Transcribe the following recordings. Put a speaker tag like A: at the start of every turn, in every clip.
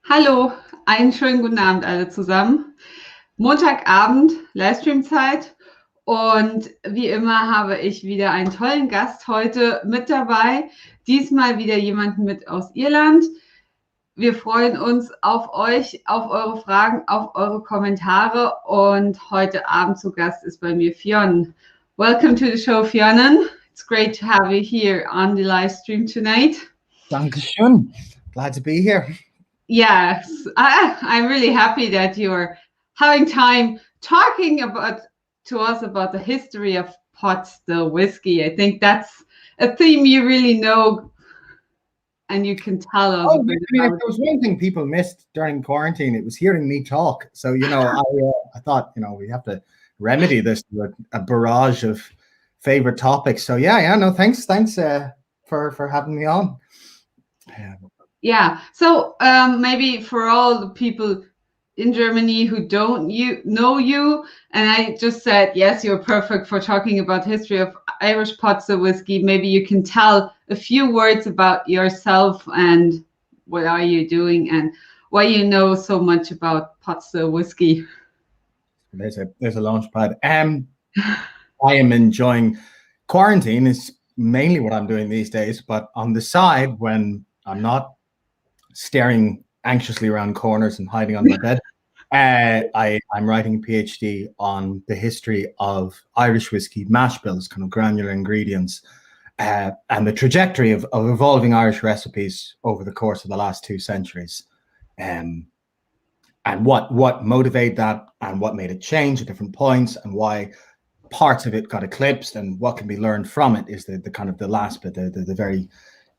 A: Hallo, einen schönen guten Abend alle zusammen. Montagabend, Livestream-Zeit und wie immer habe ich wieder einen tollen Gast heute mit dabei. Diesmal wieder jemanden mit aus Irland. Wir freuen uns auf euch, auf eure Fragen, auf eure Kommentare und heute Abend zu Gast ist bei mir Fionnán. Welcome to the show, Fionnán. It's great to have you here on the live stream tonight.
B: Dankeschön. Glad to be here.
A: Yes, I'm really happy that you're having time talking to us about the history of pot still whiskey. I think that's a theme you really know and you can tell us.
B: Oh, I mean, if there was one thing people missed during quarantine, it was hearing me talk. So, I thought, we have to remedy this with a barrage of favorite topics. So, thanks for having me on.
A: Yeah. So maybe for all the people in Germany who don't know you, and I just said, yes, you're perfect for talking about history of Irish pot still whiskey. Maybe you can tell a few words about yourself and what are you doing and why you know so much about pot still whiskey.
B: There's a launch pad. I am enjoying quarantine is mainly what I'm doing these days, but on the side when I'm not staring anxiously around corners and hiding on my bed. I'm writing a PhD on the history of Irish whiskey mash bills, kind of granular ingredients, and the trajectory of evolving Irish recipes over the course of the last 2 centuries. And what motivated that and what made it change at different points and why parts of it got eclipsed and what can be learned from it is the kind of the last bit, the very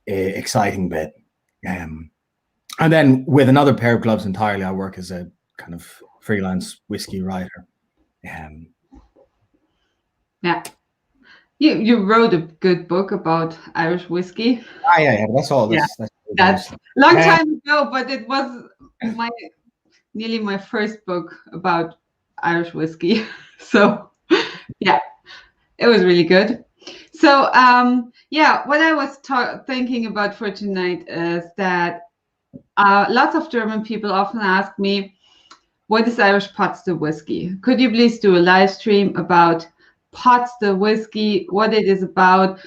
B: exciting bit. And then with another pair of gloves entirely, I work as a kind of freelance whiskey writer.
A: Yeah. You wrote a good book about Irish whiskey.
B: Yeah. That's all.
A: That's a long time ago, but it was nearly my first book about Irish whiskey. So yeah, it was really good. So what I was thinking about for tonight is that lots of German people often ask me, what is Irish pot still whiskey? Could you please do a live stream about pot still whiskey, what it is about,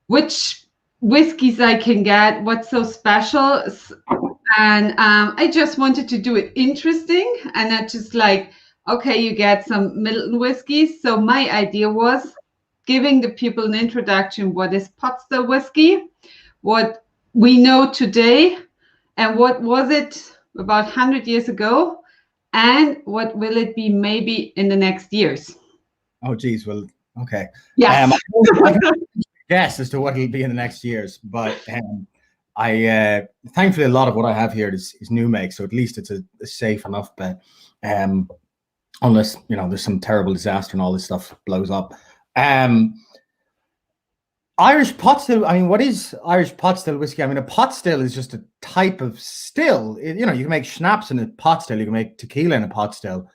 A: which whiskeys I can get, what's so special? And I just wanted to do it interesting and not just like, okay, you get some Middleton whiskeys. So my idea was giving the people an introduction, what is pot still whiskey, what we know today, and what was it about 100 years ago, and what will it be maybe in the next years?
B: Oh, geez. Well, okay.
A: Yes.
B: I can guess as to what it'll be in the next years, but I thankfully a lot of what I have here is new make, so at least it's a safe enough bet. Unless there's some terrible disaster and all this stuff blows up. Irish pot still, I mean, what is Irish pot still whiskey? I mean, a pot still is just a type of still. You can make schnapps in a pot still, you can make tequila in a pot still.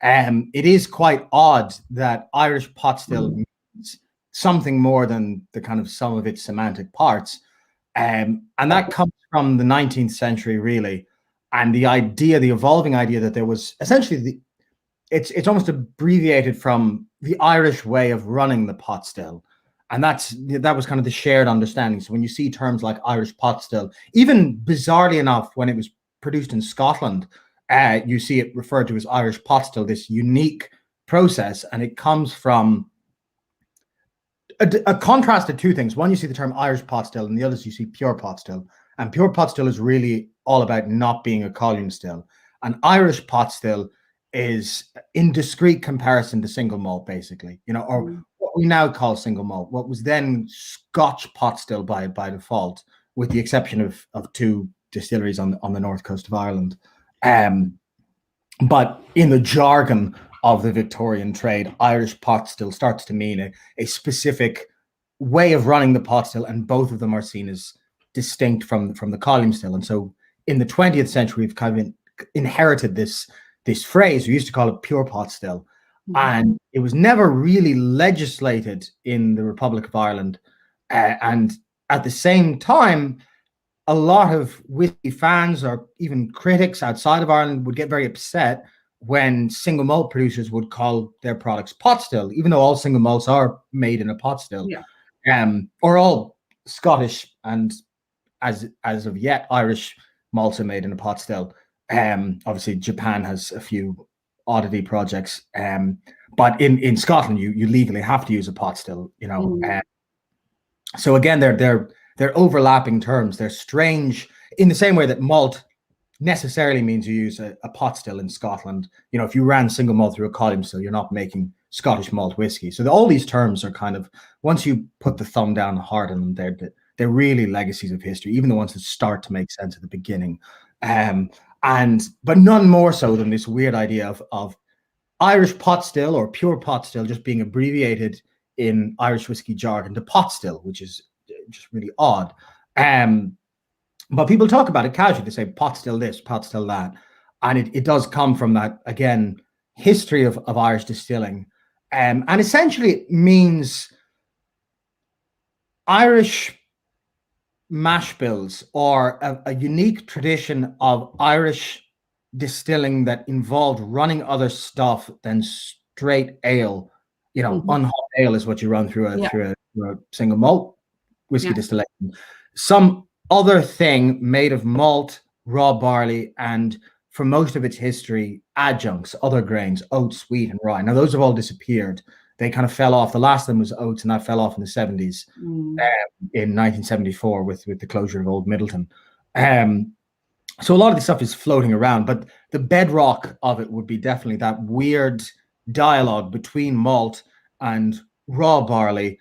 B: It is quite odd that Irish pot still means something more than the kind of sum of its semantic parts. And that comes from the 19th century, really. And the evolving idea that there was essentially it's almost abbreviated from the Irish way of running the pot still. And that was kind of the shared understanding. So when you see terms like Irish pot still, even bizarrely enough, when it was produced in Scotland, you see it referred to as Irish pot still, this unique process. And it comes from a contrast of 2 things. One, you see the term Irish pot still, and the others you see pure pot still. And pure pot still is really all about not being a column still. And Irish pot still is in discrete comparison to single malt, basically, or what we now call single malt, what was then Scotch pot still by default, with the exception of 2 distilleries on the north coast of Ireland. But in the jargon of the Victorian trade, Irish pot still starts to mean a specific way of running the pot still, and both of them are seen as distinct from the column still. And so in the 20th century, we've kind of inherited this phrase. We used to call it pure pot still. And it was never really legislated in the Republic of Ireland. And at the same time, a lot of whiskey fans or even critics outside of Ireland would get very upset when single malt producers would call their products pot still, even though all single malts are made in a pot still. Or all Scottish and as of yet Irish malts are made in a pot still. Obviously Japan has a few oddity projects, but in Scotland you legally have to use a pot still, you know. So again, they're overlapping terms. They're strange in the same way that malt necessarily means you use a pot still in Scotland. You know, if you ran single malt through a column still, you're not making Scottish malt whiskey. So all these terms are kind of, once you put the thumb down hard on them, they're really legacies of history, even the ones that start to make sense at the beginning. But none more so than this weird idea of Irish pot still or pure pot still just being abbreviated in Irish whiskey jargon to pot still, which is just really odd. But people talk about it casually. They say pot still this, pot still that. And it does come from that, again, history of Irish distilling. And essentially it means Irish mash bills, or a unique tradition of Irish distilling that involved running other stuff than straight ale. You know, unhot ale is what you run through a single malt whiskey distillation. Some other thing made of malt, raw barley, and for most of its history, adjuncts, other grains, oats, wheat, and rye. Now, those have all disappeared. They kind of fell off. The last of them was oats, and that fell off in the 70s, in 1974 with the closure of Old Middleton. So a lot of this stuff is floating around, but the bedrock of it would be definitely that weird dialogue between malt and raw barley,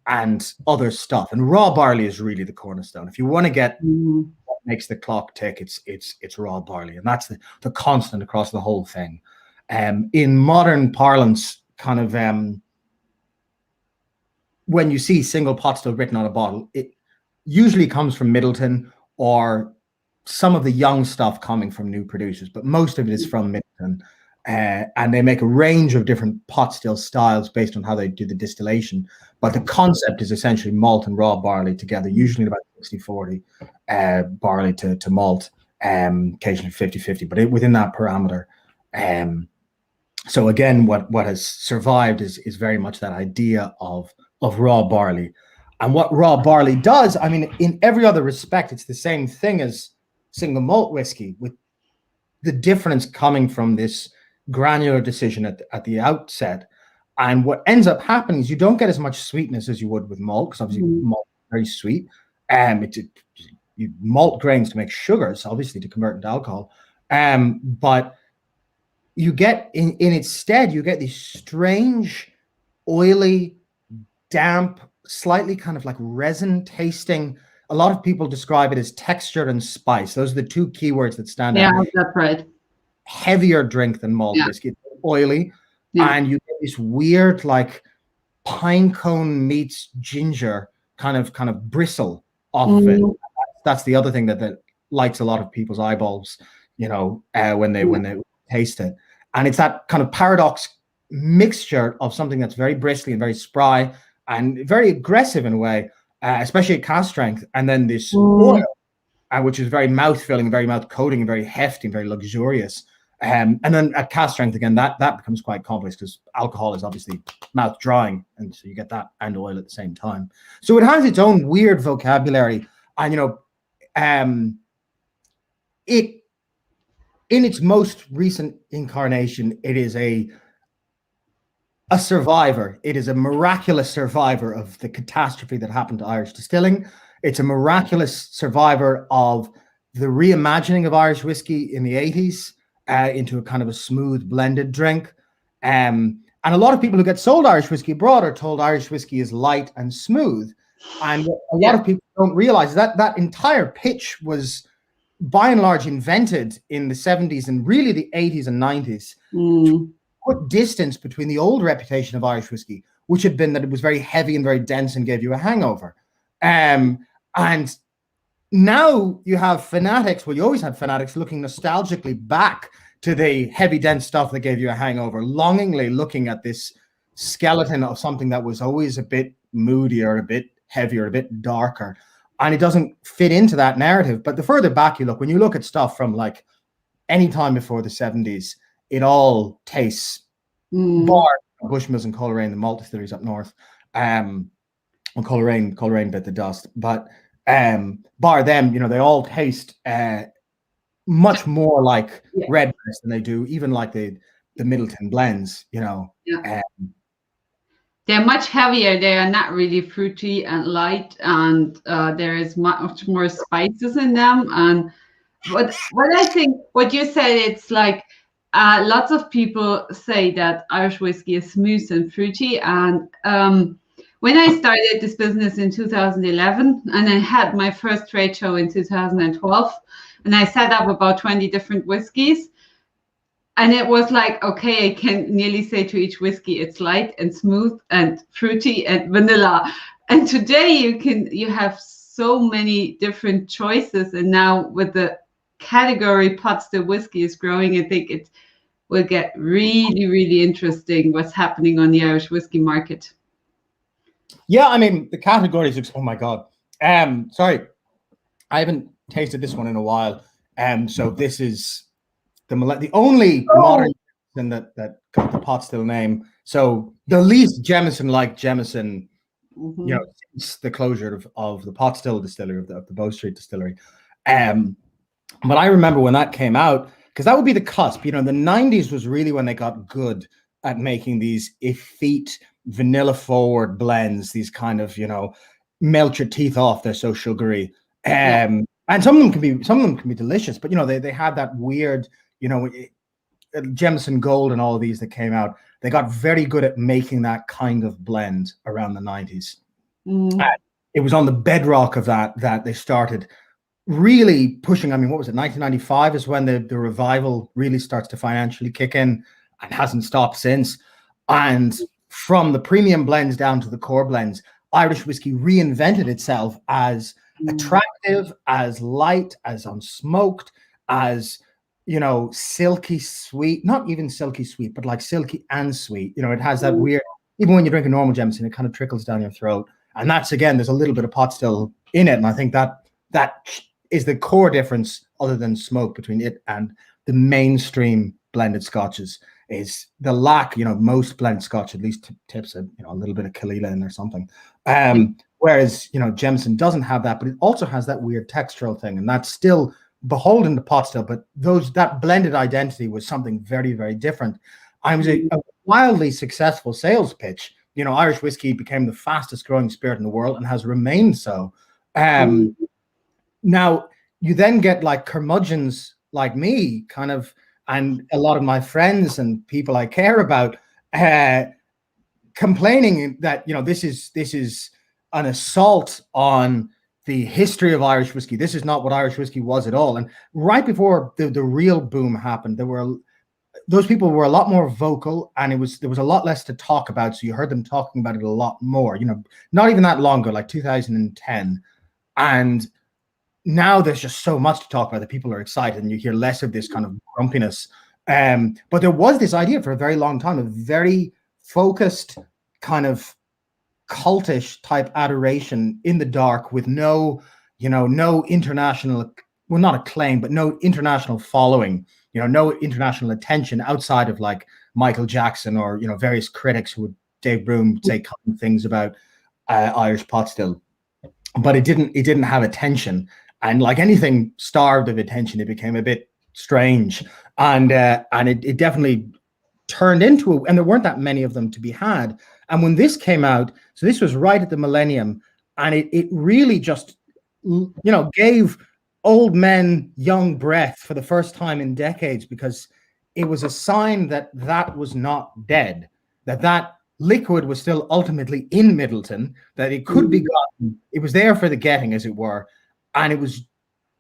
B: and other stuff. And raw barley is really the cornerstone. If you want to get what makes the clock tick, it's raw barley, and that's the constant across the whole thing. In modern parlance, kind of when you see single pot still written on a bottle, it usually comes from Middleton or some of the young stuff coming from new producers, but most of it is from Middleton. And they make a range of different pot still styles based on how they do the distillation. But the concept is essentially malt and raw barley together, usually about 60-40 barley to malt, occasionally 50-50, but within that parameter. So again, what has survived is very much that idea of raw barley. And what raw barley does, I mean, in every other respect, it's the same thing as single malt whiskey, with the difference coming from this granular decision at the outset. And what ends up happening is you don't get as much sweetness as you would with malt, because obviously malt is very sweet. You malt grains to make sugars, obviously, to convert into alcohol. But you get in its stead, you get these strange, oily, damp, slightly kind of like resin tasting. A lot of people describe it as texture and spice. Those are the two keywords that stand out.
A: Yeah, that's right.
B: Heavier drink than malt whiskey. It's oily, and you get this weird, like pine cone meets ginger kind of bristle off of it. That's the other thing that lights a lot of people's eyeballs, you know, when they taste it. And it's that kind of paradox mixture of something that's very bristly and very spry and very aggressive in a way, especially at cask strength, and then this oil, which is very mouth-filling, very mouth-coating, and very hefty, and very luxurious. And then at cask strength, again, that becomes quite complex because alcohol is obviously mouth-drying, and so you get that and oil at the same time. So it has its own weird vocabulary, and, you know, it, in its most recent incarnation, it is a survivor. It is a miraculous survivor of the catastrophe that happened to Irish distilling. It's a miraculous survivor of the reimagining of Irish whiskey in the 80s into a kind of a smooth blended drink. And a lot of people who get sold Irish whiskey abroad are told Irish whiskey is light and smooth. And what a lot of people don't realize is that entire pitch was by and large invented in the 70s and really the 80s and 90s to put distance between the old reputation of Irish whiskey, which had been that it was very heavy and very dense and gave you a hangover. And now you have fanatics, well, you always had fanatics looking nostalgically back to the heavy, dense stuff that gave you a hangover, longingly looking at this skeleton of something that was always a bit moodier, a bit heavier, a bit darker. and it doesn't fit into that narrative. But the further back you look, when you look at stuff from like any time before the 70s, it all tastes, bar Bushmills and Coleraine, the malt distilleries up north, and Coleraine bit the dust, but bar them, they all taste much more like Redbreast than they do even like the Middleton blends,
A: They're much heavier. They are not really fruity and light, and there is much more spices in them. And what I think, what you said, it's like lots of people say that Irish whiskey is smooth and fruity. And when I started this business in 2011, and I had my first trade show in 2012, and I set up about 20 different whiskeys. And it was like, okay, I can nearly say to each whiskey, it's light and smooth and fruity and vanilla. And today you have so many different choices. And now with the category pot still whiskey is growing, I think it will get really, really interesting what's happening on the Irish whiskey market.
B: Yeah, I mean, the categories, oh my God. Sorry, I haven't tasted this one in a while. So this is the only modern that got the pot still name. So the least Jameson-like Jameson, since the closure of the pot still distillery of the Bow Street distillery. But I remember when that came out, because that would be the cusp. The 90s was really when they got good at making these effete, vanilla-forward blends. These kind of melt your teeth off. They're so sugary. And some of them can be delicious. But they had that weird. Jameson Gold and all of these that came out, they got very good at making that kind of blend around the 90s. It was on the bedrock of that they started really pushing. I mean, what was it? 1995 is when the revival really starts to financially kick in and hasn't stopped since. And from the premium blends down to the core blends, Irish whiskey reinvented itself as attractive, as light, as unsmoked, as silky sweet, not even silky sweet, but like silky and sweet. It has that weird, even when you drink a normal Jameson, it kind of trickles down your throat. And that's, again, there's a little bit of pot still in it. And I think that is the core difference, other than smoke, between it and the mainstream blended scotches, is the lack, most blended scotch at least tips a little bit of Kalila in or something. Whereas, Jameson doesn't have that, but it also has that weird textural thing. And that's still beholden to pot still, but that blended identity was something very, very different. I was a wildly successful sales pitch. Irish whiskey became the fastest growing spirit in the world and has remained so. Now you then get like curmudgeons like me, kind of, and a lot of my friends and people I care about, complaining that this is an assault on the history of Irish whiskey. This is not what Irish whiskey was at all. And right before the real boom happened, those people were a lot more vocal, and there was a lot less to talk about. So you heard them talking about it a lot more, not even that long ago, like 2010. And now there's just so much to talk about that people are excited, and you hear less of this kind of grumpiness. But there was this idea for a very long time, a very focused kind of cultish type adoration in the dark, with no international, well, not acclaim, but no international following, no international attention outside of like Michael Jackson or various critics who would, Dave Broom, say kind things about Irish pot still, but it didn't have attention. And like anything starved of attention, it became a bit strange, and it definitely turned into and there weren't that many of them to be had. And when this came out, so this was right at the millennium, and it really just gave old men young breath for the first time in decades, because it was a sign that was not dead, that liquid was still ultimately in Middleton, that it could be gotten. It was there for the getting, as it were. And it was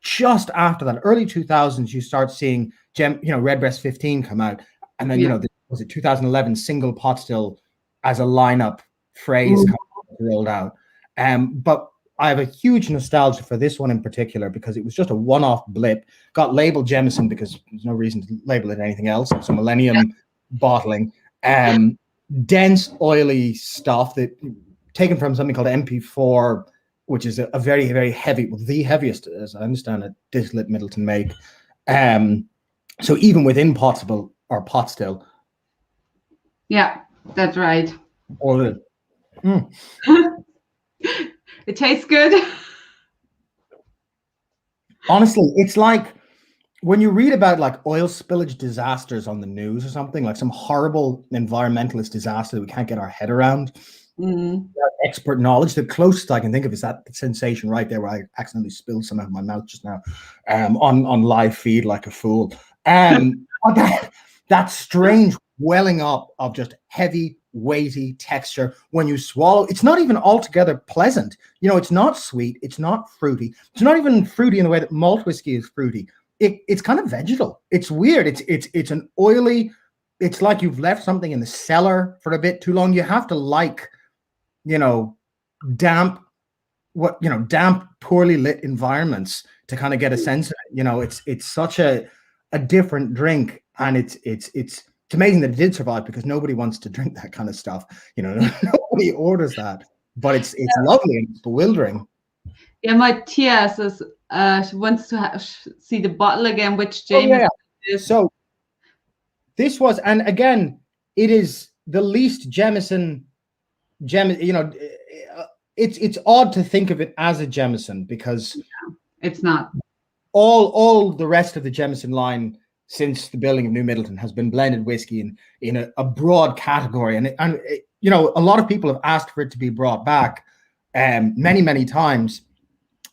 B: just after that, early 2000s, you start seeing Redbreast 15 come out, and then was it 2011 single pot still as a lineup phrase rolled out. But I have a huge nostalgia for this one in particular, because it was just a one-off blip. Got labeled Jameson because there's no reason to label it anything else. So Millennium bottling, dense, oily stuff that taken from something called MP4 which is a very, very heavy, well, the heaviest, as I understand it, distillate Middleton make. So even within pot still.
A: Yeah, that's right.
B: Or
A: It tastes good.
B: honestly, it's like when you read about like oil spillage disasters on the news or something, like some horrible environmentalist disaster that we can't get our head around. Expert knowledge, the closest I can think of is that sensation right there where I accidentally spilled some out of my mouth just now on live feed like a fool. That strange welling up of just heavy, weighty texture when you swallow. It's not even altogether pleasant. You know, it's not sweet. It's not fruity. It's not even fruity in the way that malt whiskey is fruity. It's kind of vegetal. It's weird. It's an oily. It's like you've left something in the cellar for a bit too long. You have to like, you know, damp, poorly lit environments to kind of get a sense of it. You know, it's such a different drink, and it's amazing that it did survive because nobody wants to drink that kind of stuff. You know, nobody orders that, but it's lovely and it's bewildering.
A: Yeah, Matthias is she wants to see the bottle again, which James is.
B: So this was, and again, it is the least Jameson. You know, it's odd to think of it as a Jameson because
A: it's not.
B: All the rest of the Jameson line since the building of New Middleton has been blended whiskey in a broad category, and you know, a lot of people have asked for it to be brought back many times,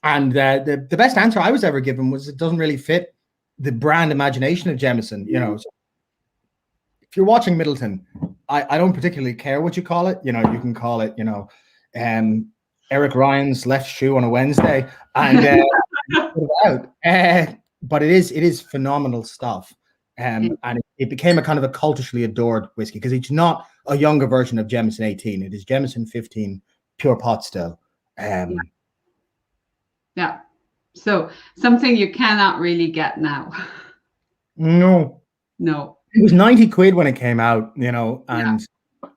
B: and the best answer I was ever given was it doesn't really fit the brand imagination of Jameson. You know, so if you're watching Middleton, I don't particularly care what you call it. You know, you can call it, you know, Eric Ryan's left shoe on a Wednesday, and but it is phenomenal stuff. And it became a kind of a cultishly adored whiskey because it's not a younger version of Jameson 18. It is Jameson 15 pure pot still.
A: Yeah. So something you cannot really get now.
B: No. It was 90 quid when it came out, you know, and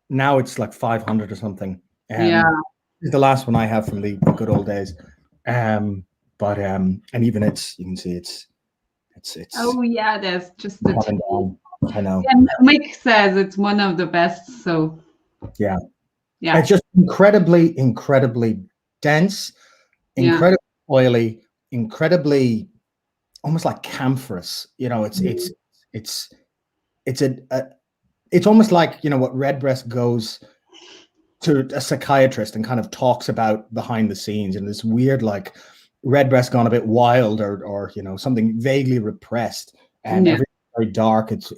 B: now it's like 500 or something. It's the last one I have from the good old days. And even it's, you can see it's
A: oh yeah, there's just the
B: I know.
A: And Mick says it's one of the best. So
B: yeah, it's just incredibly dense, incredibly oily, incredibly almost like camphorous. You know, it's almost like, you know, what Redbreast goes to a psychiatrist and kind of talks about behind the scenes, and this weird, like, Redbreast gone a bit wild or you know, something vaguely repressed, and everything very dark. It's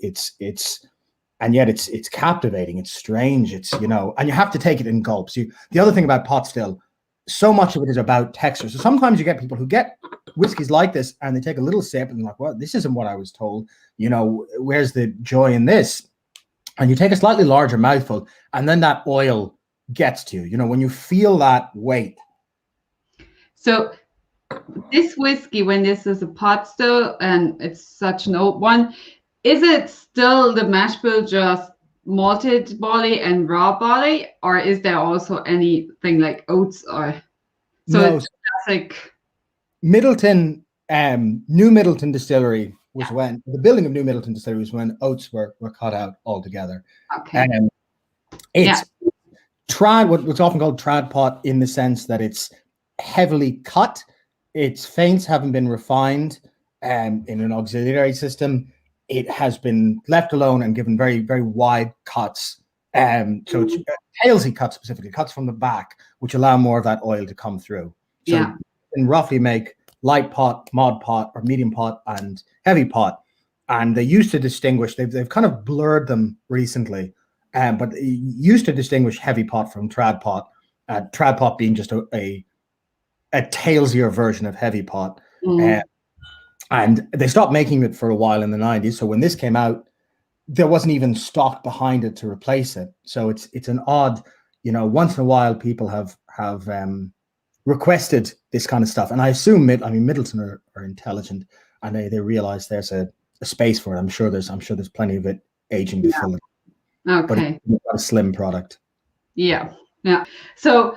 B: and yet it's captivating. It's strange. It's, you know, and you have to take it in gulps. The other thing about pot still, so much of it is about texture. So sometimes you get people who get whiskeys like this and they take a little sip and they're like, well, this isn't what I was told. You know, where's the joy in this? And you take a slightly larger mouthful and then that oil gets to you, you know, when you feel that weight.
A: So this whiskey, when this is a pot still and it's such an old one, is it still the mash bill just malted barley and raw barley, or is there also anything like oats? Or so no, it's classic
B: Middleton. New Middleton Distillery was when the building of New Middleton Distillery was when oats were cut out altogether.
A: Okay.
B: It's trad, what's often called trad pot, in the sense that it's heavily cut. Its faints haven't been refined in an auxiliary system. It has been left alone and given very, very wide cuts. So it's tailsy cuts, specifically cuts from the back, which allow more of that oil to come through. So you can roughly make light pot, mod pot, or medium pot, and heavy pot. And they used to distinguish, they've kind of blurred them recently, but they used to distinguish heavy pot from trad pot. Trad pot being just a tailsier version of heavy pot. And they stopped making it for a while in the 90s. So when this came out, there wasn't even stock behind it to replace it. So it's an odd, you know, once in a while people have requested this kind of stuff. And I assume Middleton are intelligent and they realize there's a space for it. I'm sure there's plenty of it aging to fill it.
A: Okay.
B: But it's a slim product.
A: Yeah. So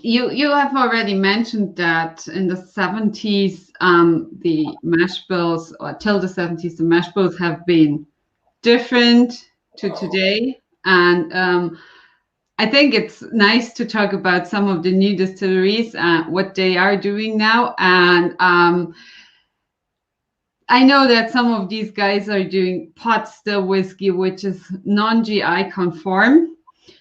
A: You have already mentioned that in the 70s, the mash bills, or till the 70s, the mash bills have been different to today. And I think it's nice to talk about some of the new distilleries, what they are doing now. And I know that some of these guys are doing pot still whiskey, which is non-GI conform.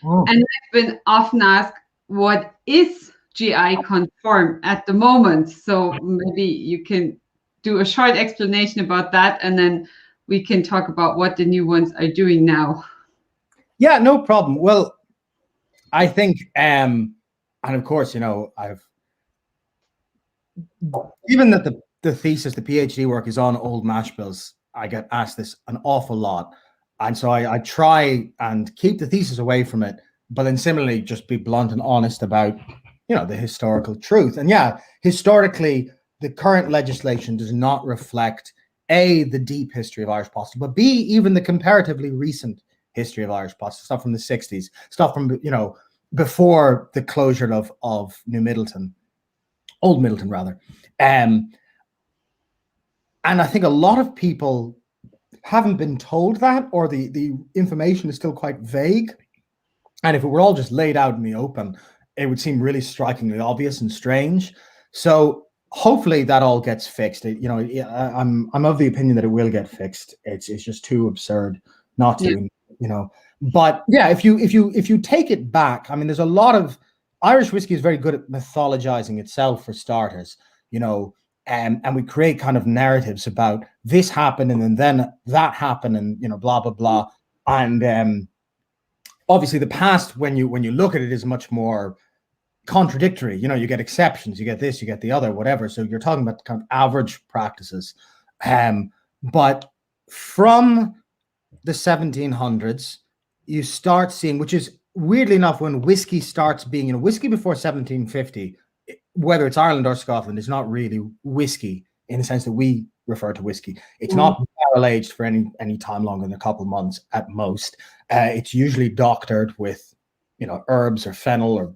B: Oh.
A: And I've been often asked, what is GI conform at the moment? So maybe you can do a short explanation about that, and then we can talk about what the new ones are doing now.
B: Yeah, no problem. Well, I think, and of course, I've given that the thesis, the PhD work is on old mash bills. I get asked this an awful lot, and so I try and keep the thesis away from it, but then similarly just be blunt and honest about the historical truth. And yeah, historically, the current legislation does not reflect A, the deep history of Irish pot, but B, even the comparatively recent history of Irish pot, stuff from the 60s, stuff from before the closure of Old Middleton rather. And I think a lot of people haven't been told that, or the information is still quite vague. And if it were all just laid out in the open, it would seem really strikingly obvious and strange. So hopefully that all gets fixed. I'm of the opinion that it will get fixed. It's just too absurd not to, But yeah, if you take it back, I mean, there's a lot of Irish whiskey is very good at mythologizing itself, for starters, and we create kind of narratives about this happened and then that happened and blah blah blah. And obviously the past, when you look at it, is much more contradictory. You get exceptions, you get this, you get the other, whatever. So you're talking about kind of average practices. But from the 1700s, you start seeing, which is weirdly enough when whiskey starts being, whiskey before 1750, whether it's Ireland or Scotland, is not really whiskey in the sense that we refer to whiskey. It's not barrel aged for any time longer than a couple months at most. It's usually doctored with herbs or fennel, or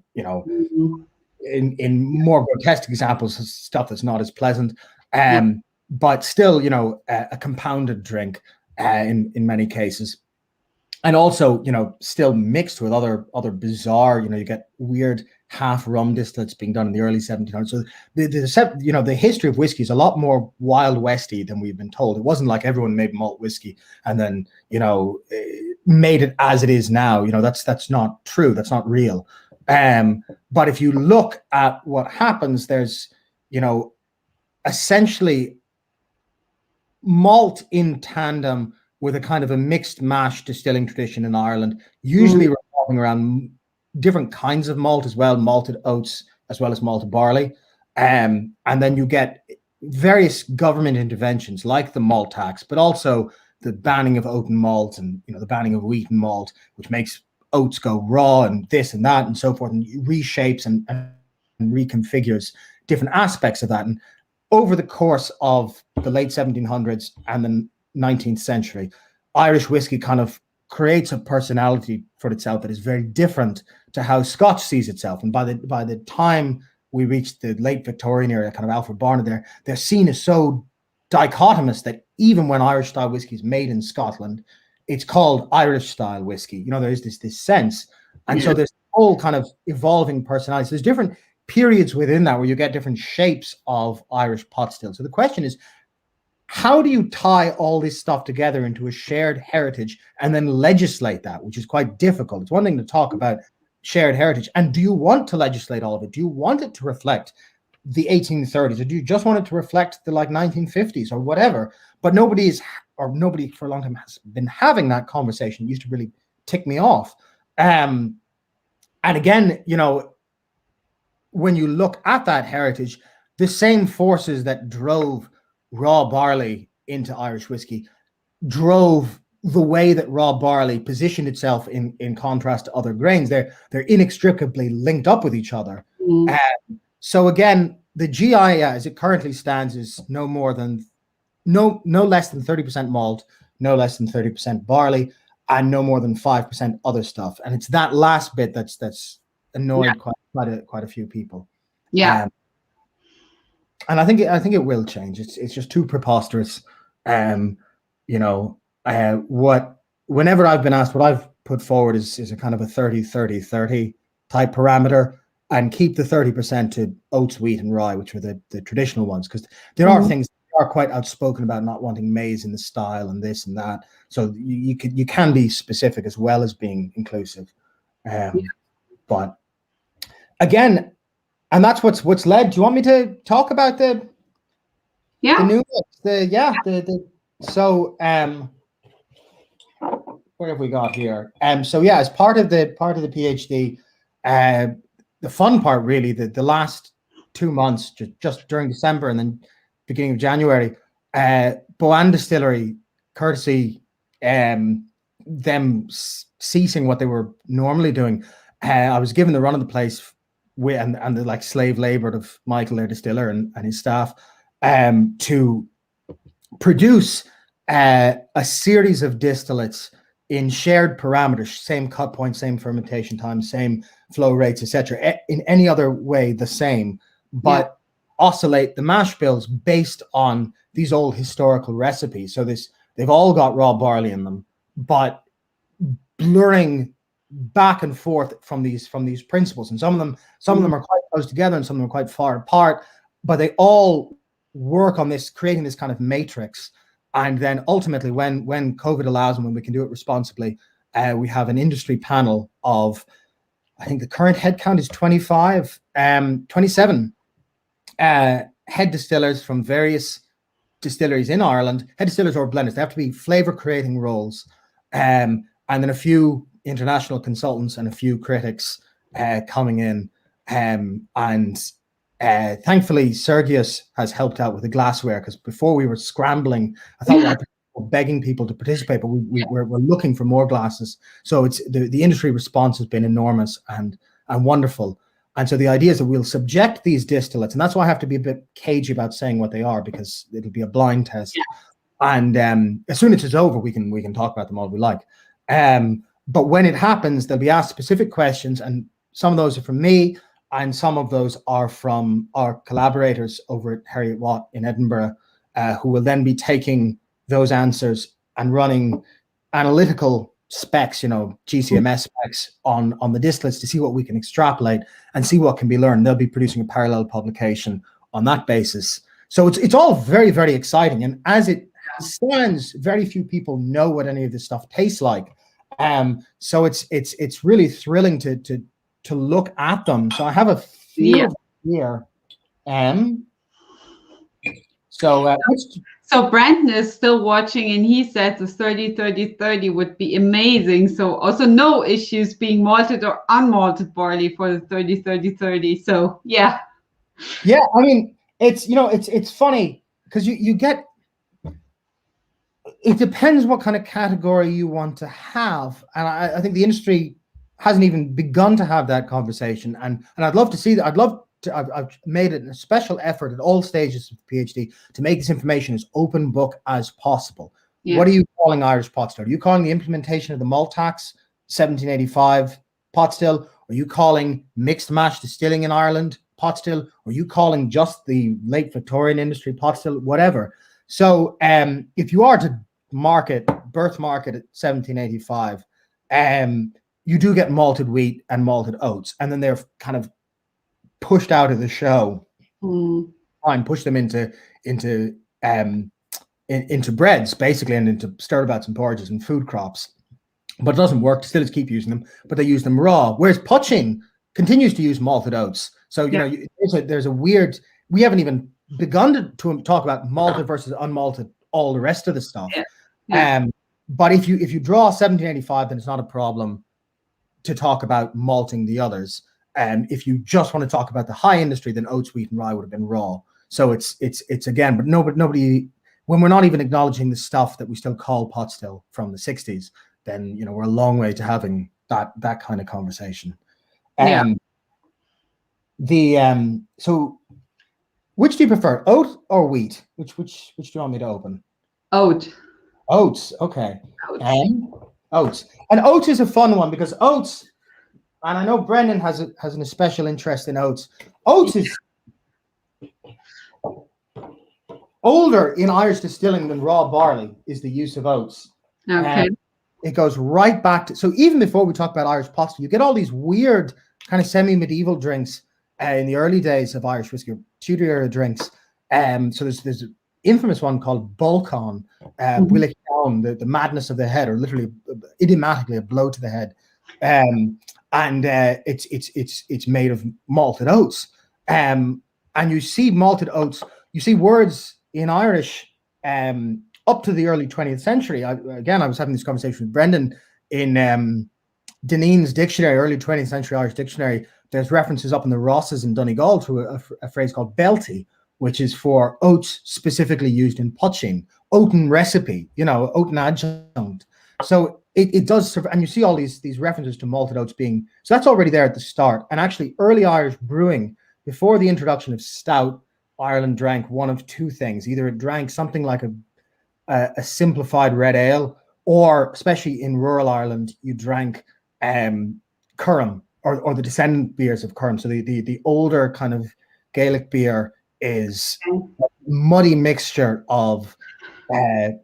B: in more grotesque examples, stuff that's not as pleasant, but still a compounded drink in many cases. And also, still mixed with other bizarre, you get weird half rum distillates being done in the early 1700s. So the history of whiskey is a lot more Wild Westy than we've been told. It wasn't like everyone made malt whiskey and then made it as it is now. That's not true. That's not real. But if you look at what happens, there's essentially malt in tandem with a kind of a mixed mash distilling tradition in Ireland, usually revolving around different kinds of malt as well, malted oats as well as malted barley. And then you get various government interventions like the malt tax, but also the banning of oaten malt and the banning of wheaten malt, which makes oats go raw and this and that and so forth, and reshapes and reconfigures different aspects of that. And over the course of the late 1700s and the 19th century, Irish whiskey kind of creates a personality for itself that is very different to how Scotch sees itself. And by the time we reach the late Victorian era, kind of Alfred Barnett, they're seen as so dichotomous that even when Irish style whiskey is made in Scotland, it's called Irish style whiskey. There is this sense. And so there's whole kind of evolving personalities. There's different periods within that where you get different shapes of Irish pot still. So the question is, how do you tie all this stuff together into a shared heritage and then legislate that, which is quite difficult? It's one thing to talk about shared heritage. And do you want to legislate all of it? Do you want it to reflect the 1830s, or do you just want it to reflect the 1950s or whatever? But nobody for a long time has been having that conversation. It used to really tick me off. And again, when you look at that heritage, the same forces that drove raw barley into Irish whiskey drove the way that raw barley positioned itself in contrast to other grains. They're inextricably linked up with each other. So again, the GI as it currently stands is no less than 30% malt, no less than 30% barley, and no more than 5% other stuff. And it's that last bit that's annoyed quite a few people.
A: Yeah.
B: And I think it will change. It's just too preposterous. Whenever I've been asked, what I've put forward is a kind of a 30-30-30 type parameter, and keep the 30% to oats, wheat, and rye, which are the traditional ones, because there are things that are quite outspoken about not wanting maize in the style and this and that. So you can be specific as well as being inclusive. But again, and that's what's led. Do you want me to talk about the new so what have we got here? So yeah, as part of the PhD, the fun part really, the last 2 months, just during December and then beginning of January, Boan Distillery, courtesy them ceasing what they were normally doing, I was given the run of the place and the like slave labor of Michael, their distiller, and his staff, to produce a series of distillates in shared parameters, same cut point, same fermentation time, same flow rates, etc. In any other way, the same, but oscillate the mash bills based on these old historical recipes. So they've all got raw barley in them, but blurring back and forth from these principles. And some of them are quite close together, and some of them are quite far apart. But they all work on this, creating this kind of matrix. And then ultimately, when COVID allows and when we can do it responsibly, we have an industry panel of, I think the current head count is 27 head distillers from various distilleries in Ireland, head distillers or blenders. They have to be flavor creating roles. And then a few international consultants and a few critics coming in. Thankfully, Sergius has helped out with the glassware, because before we were scrambling, I thought we were begging people to participate, but we're looking for more glasses. So it's the industry response has been enormous and wonderful. And so the idea is that we'll subject these distillates, and that's why I have to be a bit cagey about saying what they are, because it'll be a blind test. Yeah. And as soon as it's over, we can talk about them all we like. But when it happens, they'll be asked specific questions, and some of those are from me, and some of those are from our collaborators over at Heriot Watt in Edinburgh, who will then be taking those answers and running analytical specs, GCMS specs on the distillates to see what we can extrapolate and see what can be learned. They'll be producing a parallel publication on that basis. So it's all very, very exciting. And as it stands, very few people know what any of this stuff tastes like. So it's really thrilling to look at them. So I have a few here.
A: So Brandon is still watching, and he said the 30-30-30 would be amazing. So also no issues being malted or unmalted barley for the 30-30-30. So yeah.
B: Yeah, I mean, it's funny because you get, it depends what kind of category you want to have. And I think the industry hasn't even begun to have that conversation. And I'd love to see that. I've made it a special effort at all stages of the PhD to make this information as open book as possible. Yeah. What are you calling Irish pot still? Are you calling the implementation of the malt tax 1785 pot still? Are you calling mixed mash distilling in Ireland pot still? Or are you calling just the late Victorian industry pot still? Whatever. So if you are to birth market at 1785, you do get malted wheat and malted oats, and then they're kind of pushed out of the show and push them into breads basically, and into stirabouts and porridges and food crops. But it doesn't work. Distillers keep using them, but they use them raw. Whereas Putching continues to use malted oats. So there's a weird. We haven't even begun to talk about malted versus unmalted, all the rest of the stuff. But if you draw 1785, then it's not a problem to talk about malting the others. If you just want to talk about the high industry, then oats, wheat, and rye would have been raw. So it's again, but nobody, when we're not even acknowledging the stuff that we still call pot still from the 60s, then we're a long way to having that kind of conversation. So which do you prefer, oat or wheat? Which do you want me to open?
A: Oat.
B: Oats, okay. Oats. And oats is a fun one because oats, And I know Brendan has an special interest in oats. Oats is older in Irish distilling than raw barley is the use of oats.
A: Okay.
B: It goes right back to, so even before we talk about Irish posture, you get all these weird kind of semi-medieval drinks in the early days of Irish whiskey, Tudor era drinks. So there's an infamous one called Bolcon, Willick Down, the madness of the head, or literally idiomatically a blow to the head. It's made of malted oats. And you see malted oats, you see words in Irish up to the early 20th century. I was having this conversation with Brendan in Dineen's dictionary, early 20th century Irish dictionary. There's references up in the Rosses in Donegal to a phrase called belty, which is for oats specifically used in poaching, oaten recipe, oaten adjunct. So it does, and you see all these references to malted oats being, so that's already there at the start. And actually early Irish brewing, before the introduction of stout, Ireland drank one of two things. Either it drank something like a simplified red ale, or especially in rural Ireland, you drank Curran or the descendant beers of Curran. So the older kind of Gaelic beer is a muddy mixture of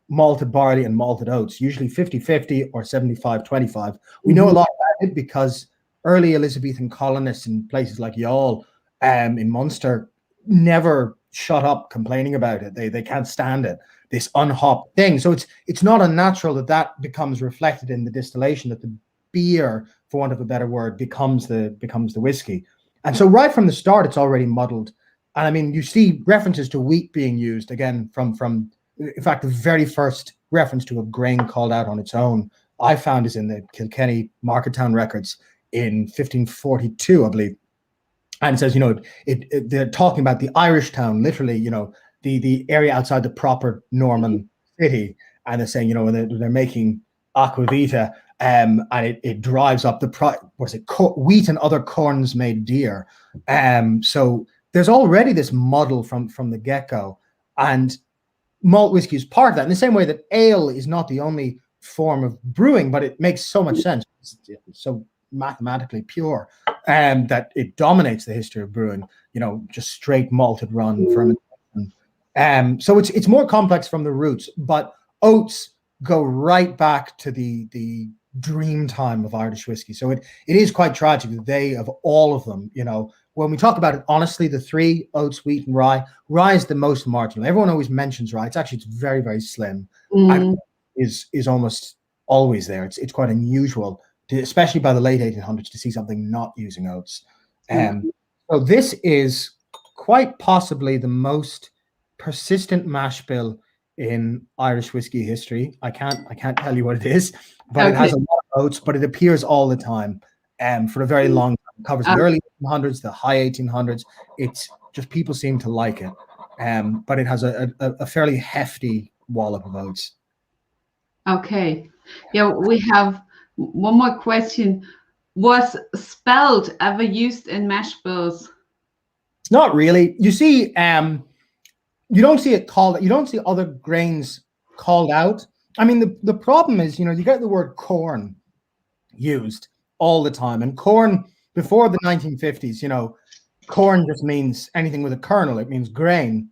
B: malted barley and malted oats, usually 50-50 or 75-25. We know a lot about it because early Elizabethan colonists in places like Youghal in Munster never shut up complaining about it. They can't stand it, this unhopped thing. So it's not unnatural that becomes reflected in the distillation, that the beer, for want of a better word, becomes the whiskey. And so right from the start, it's already muddled. And I mean, you see references to wheat being used again from in fact, the very first reference to a grain called out on its own I found is in the Kilkenny Marketown records in 1542, I believe. And it says, they're talking about the Irish town, literally, the area outside the proper Norman city. And they're saying, when they're making aquavita, and it drives up the price. Wheat and other corns made dear. So there's already this muddle from the get-go. And malt whiskey is part of that. In the same way that ale is not the only form of brewing, but it makes so much sense. It's so mathematically pure, and that it dominates the history of brewing, just straight malted run fermentation. So it's more complex from the roots, but oats go right back to the dream time of Irish whiskey. So it is quite tragic that they, of all of them, when we talk about it honestly, the three, oats, wheat, and rye is the most marginal. Everyone always mentions rye. It's very, very slim. And is almost always there. It's quite unusual, especially by the late 1800s, to see something not using oats. So this is quite possibly the most persistent mash bill in Irish whiskey history. I can't tell you what it is, but It has a lot of oats, but it appears all the time for a very long time. It covers the early 1800s, the high 1800s. It's just, people seem to like it. But it has a fairly hefty wallop of oats.
A: Okay. Yeah, we have one more question. Was Spelt ever used in mash bills?
B: It's not really. You see, you don't see it called, you don't see other grains called out. I mean, the problem is, you get the word corn used all the time. And corn, before the 1950s, corn just means anything with a kernel. It means grain.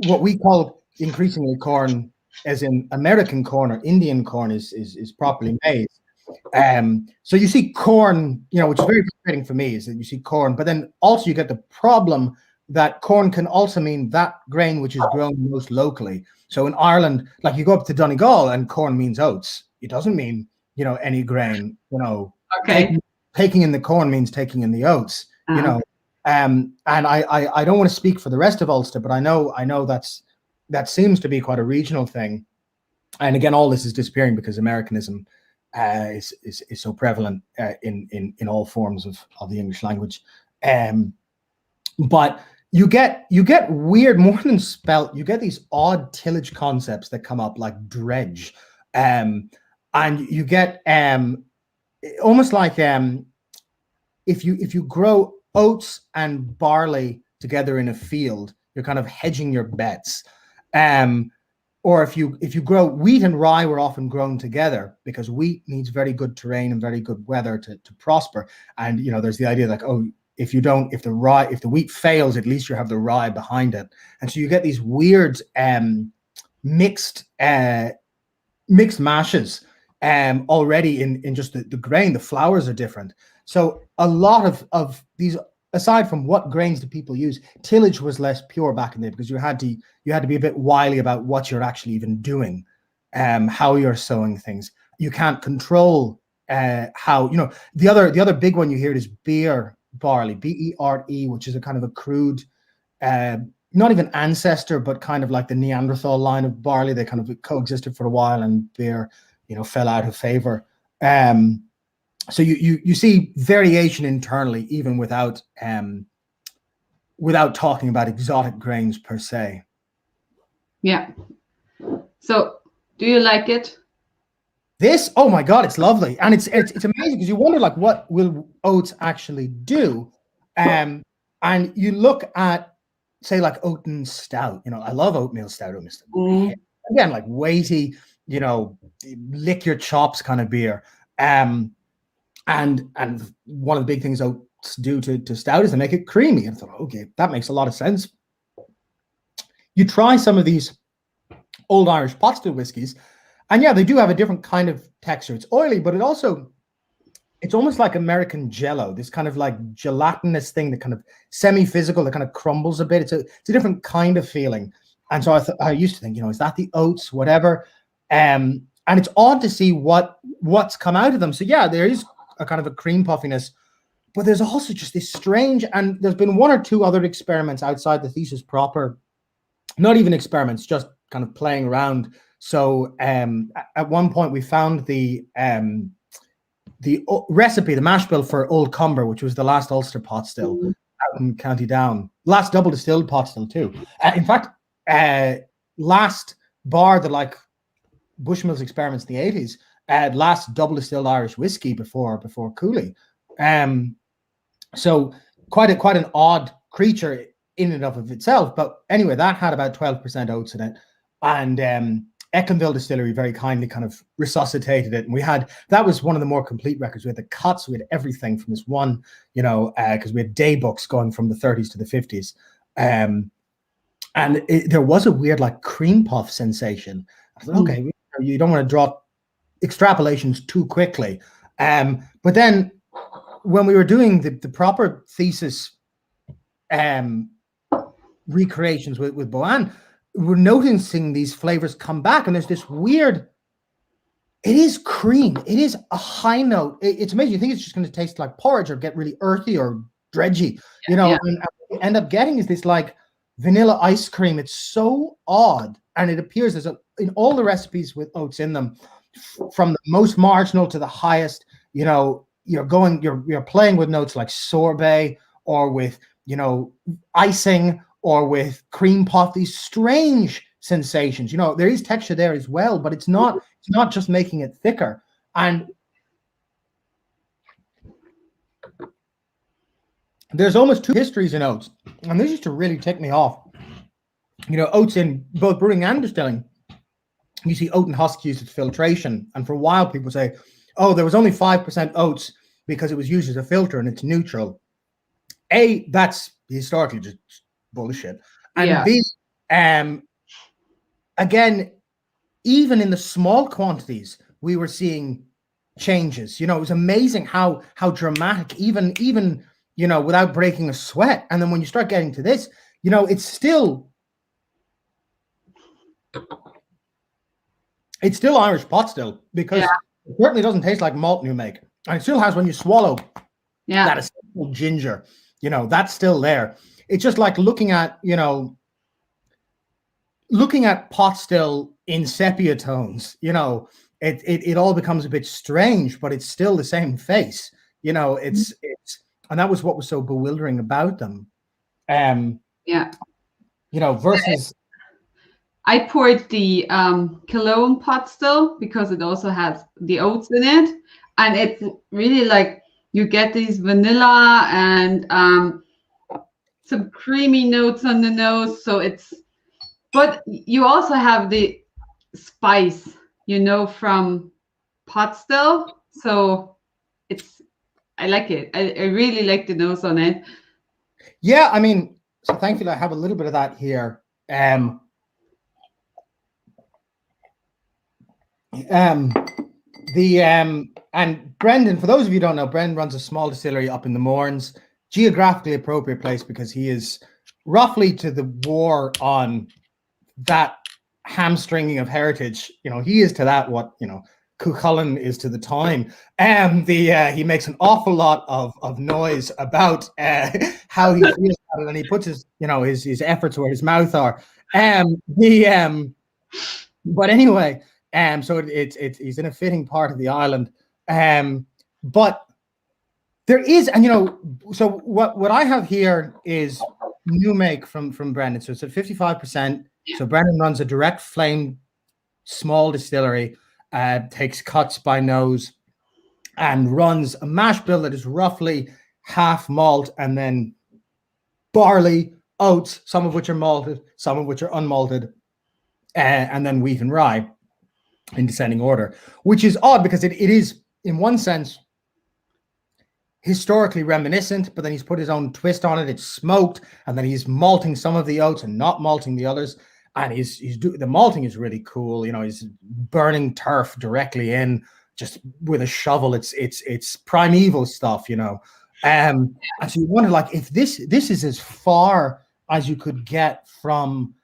B: What we call increasingly corn, as in American corn or Indian corn, is properly maize. So you see corn, which is very frustrating for me, is that you see corn, but then also you get the problem that corn can also mean that grain which is grown most locally. So in Ireland, like, you go up to Donegal and corn means oats. It doesn't mean, any grain,
A: Okay.
B: Taking in the corn means taking in the oats, and I don't want to speak for the rest of Ulster, but I know that seems to be quite a regional thing. And again, all this is disappearing because Americanism is so prevalent in all forms of the English language. But you get weird, more than spelt, you get these odd tillage concepts that come up, like dredge, and you get almost like if you grow oats and barley together in a field, you're kind of hedging your bets. or if you grow wheat and rye were often grown together because wheat needs very good terrain and very good weather to prosper. And there's the idea like, oh, if the wheat fails, at least you have the rye behind it. And so you get these weird mixed mashes already in just the grain. The flours are different. So a lot of these, aside from what grains do people use, tillage was less pure back in the day because you had to be a bit wily about what you're actually even doing, how you're sowing things. You can't control how, the other big one you hear is beer barley, BERE, which is a kind of a crude, not even ancestor, but kind of like the Neanderthal line of barley. They kind of coexisted for a while, and beer, fell out of favor. So you see variation internally, even without talking about exotic grains per se.
A: Yeah. So, do you like it?
B: This, oh my God, it's lovely, and it's amazing because you wonder like what will oats actually do, and you look at say like oaten stout. I love oatmeal stout. Again, like weighty, lick your chops kind of beer. And one of the big things oats do to stout is to make it creamy. And I thought, okay, that makes a lot of sense. You try some of these old Irish pot still whiskies, and yeah, they do have a different kind of texture. It's oily, but it's almost like American Jello, this kind of like gelatinous thing that kind of semi-physical, that kind of crumbles a bit. It's a different kind of feeling. And so I used to think, is that the oats, whatever? And it's odd to see what's come out of them. So yeah, there is a kind of a cream puffiness, but there's also just this strange, and there's been one or two other experiments outside the thesis proper, not even experiments, just kind of playing around. So at one point we found the recipe, the mash bill for Old Cumber, which was the last Ulster pot still out in County Down, last double distilled pot still too. In fact, last bar the like Bushmills experiments in the 80s, last double distilled Irish whiskey before Cooley. So quite an odd creature in and of itself. But anyway, that had about 12% oats in it, and Eckhamville Distillery very kindly kind of resuscitated it, and that was one of the more complete records. We had the cuts, we had everything from this one, because we had day books going from the 30s to the 50s, and there was a weird like cream puff sensation. I thought, okay, you don't want to draw extrapolations too quickly, but then when we were doing the proper thesis recreations with Boann, we're noticing these flavors come back, and there's this weird, it is cream, it is a high note. It's amazing. You think it's just going to taste like porridge or get really earthy or dredgy, and what you end up getting is this like vanilla ice cream. It's so odd, and it appears in all the recipes with oats in them, from the most marginal to the highest, you're playing with notes like sorbet, or with icing, or with cream puff, these strange sensations. There is texture there as well, but it's not just making it thicker. And there's almost two histories in oats, and this used to really tick me off. Oats in both brewing and distilling, you see oat and husk used as filtration, and for a while people say, oh, there was only 5% oats because it was used as a filter and it's neutral. A, that's historically just bullshit. And B, again, even in the small quantities, we were seeing changes. It was amazing how dramatic, even without breaking a sweat. And then when you start getting to this, it's still Irish pot still, because it certainly doesn't taste like malt you make, and it still has, when you swallow, that essential ginger. That's still there. It's just like looking at pot still in sepia tones. It all becomes a bit strange, but it's still the same face. It's and that was what was so bewildering about them. Versus.
A: I poured the Cologne pot still because it also has the oats in it, and it's really like you get these vanilla and some creamy notes on the nose. So but you also have the spice, from pot still. So I like it. I really like the nose on it.
B: Yeah, I mean, so thankfully I have a little bit of that here. And Brendan, for those of you who don't know, Brendan runs a small distillery up in the Mournes, geographically appropriate place because he is roughly to the war on that hamstringing of heritage. He is to that what Cuchulainn is to the time. He makes an awful lot of noise about how he feels about it, and he puts his his efforts where his mouth are. But anyway, so it's he's in a fitting part of the island. But there is, and so what I have here is new make from Brendan. So it's at 55%. So Brendan runs a direct flame small distillery, takes cuts by nose, and runs a mash bill that is roughly half malt and then barley, oats, some of which are malted, some of which are unmalted, and then wheat and rye in descending order, which is odd because it is, in one sense, historically reminiscent, but then he's put his own twist on it. It's smoked, and then he's malting some of the oats and not malting the others. And the malting is really cool. He's burning turf directly in, just with a shovel. It's primeval stuff, and so you wonder, like, if this is as far as you could get from,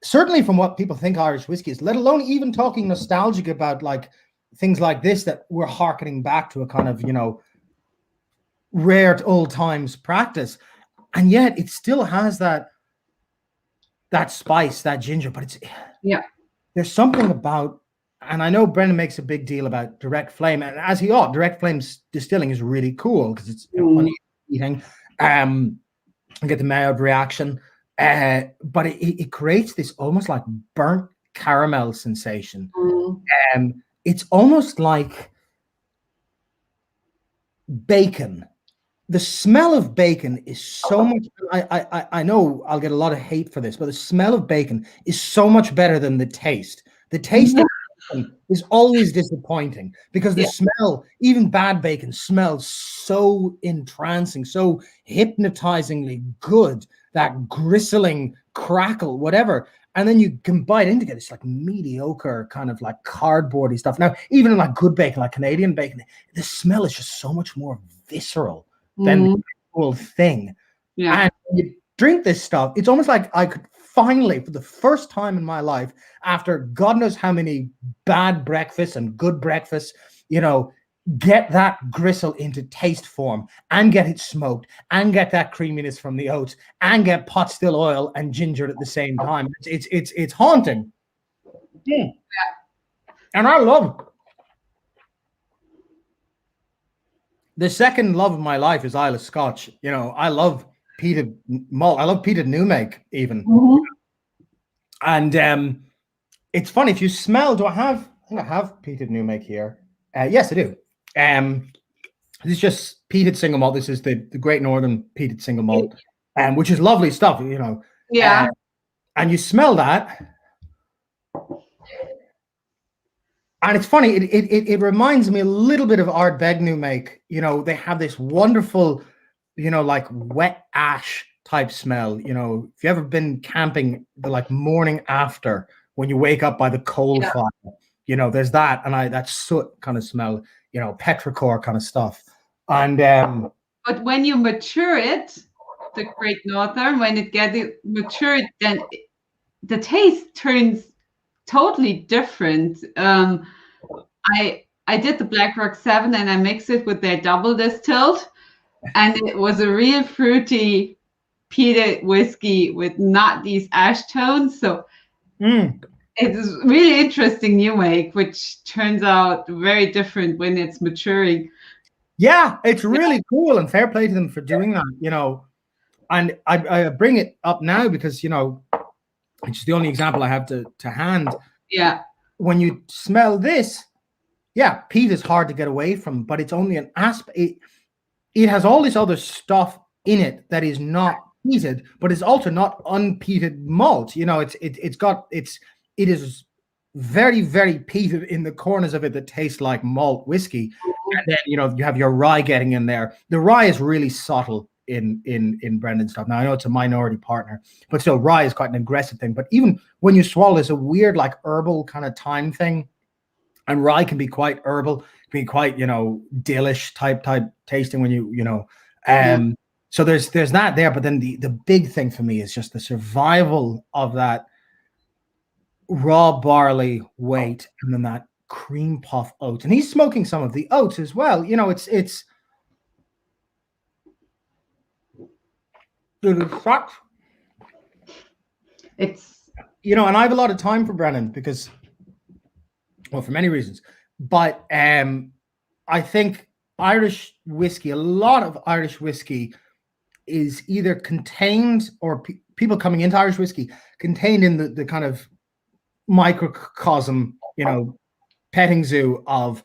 B: certainly from what people think Irish whiskey is, let alone even talking nostalgic about like things like this that we're harkening back to a kind of rare old times practice, and yet it still has that spice, that ginger, but there's something about, and I know Brendan makes a big deal about direct flame, and as he ought. Direct flame distilling is really cool because it's eating, and get the Maillard reaction, but it creates this almost like burnt caramel sensation. It's almost like bacon. The smell of bacon is so much. I know I'll get a lot of hate for this, but the smell of bacon is so much better than the taste. The taste of bacon is always disappointing because the smell, even bad bacon, smells so entrancing, so hypnotizingly good. That gristling crackle, whatever, and then you can bite into this like mediocre kind of like cardboardy stuff. Now, even in like good bacon, like Canadian bacon, the smell is just so much more visceral than the whole thing. And when you drink this stuff, it's almost like I could finally, for the first time in my life, after God knows how many bad breakfasts and good breakfasts, get that gristle into taste form and get it smoked and get that creaminess from the oats and get pot still oil and ginger at the same time. It's haunting. And I love the second love of my life is Isle of Scotch. I love peated malt. I love peated new make even. And it's funny, if you smell, I think I have peated new make here. Yes, I do. This is just peated single malt. This is the Great Northern peated single malt, which is lovely stuff, and you smell that, and it's funny. It reminds me a little bit of Ardbeg new make. They have this wonderful, like wet ash type smell. If you ever been camping, the like morning after when you wake up by the coal fire, there's that, and that soot kind of smell. Petrichor kind of stuff. And
A: but when you mature it, the Great Northern, when it gets matured, then the taste turns totally different. I did the Blackrock 7 and I mixed it with their double distilled, and it was a real fruity peated whiskey with not these ash tones. So it's really interesting new make, which turns out very different when it's maturing.
B: Yeah, it's really cool, and fair play to them for doing that, And I bring it up now because, it's the only example I have to hand.
A: Yeah.
B: When you smell this, peat is hard to get away from, but it's only an aspect. It has all this other stuff in it that is not peated, but it's also not unpeated malt. It is very, very peated in the corners of it that taste like malt whiskey. And then, you know, you have your rye getting in there. The rye is really subtle in Brendan's stuff. Now, I know it's a minority partner, but still, rye is quite an aggressive thing. But even when you swallow, there's a weird, like, herbal kind of thyme thing. And rye can be quite herbal, can be quite, you know, dillish type tasting when you know. So there's that there. But then the big thing for me is just the survival of that raw barley weight, and then that cream puff oats. And he's smoking some of the oats as well. You know, it's you know, and I have a lot of time for Brennan because, well, for many reasons, but I think Irish whiskey, a lot of Irish whiskey is either contained, or people coming into Irish whiskey contained in the kind of microcosm, you know, petting zoo of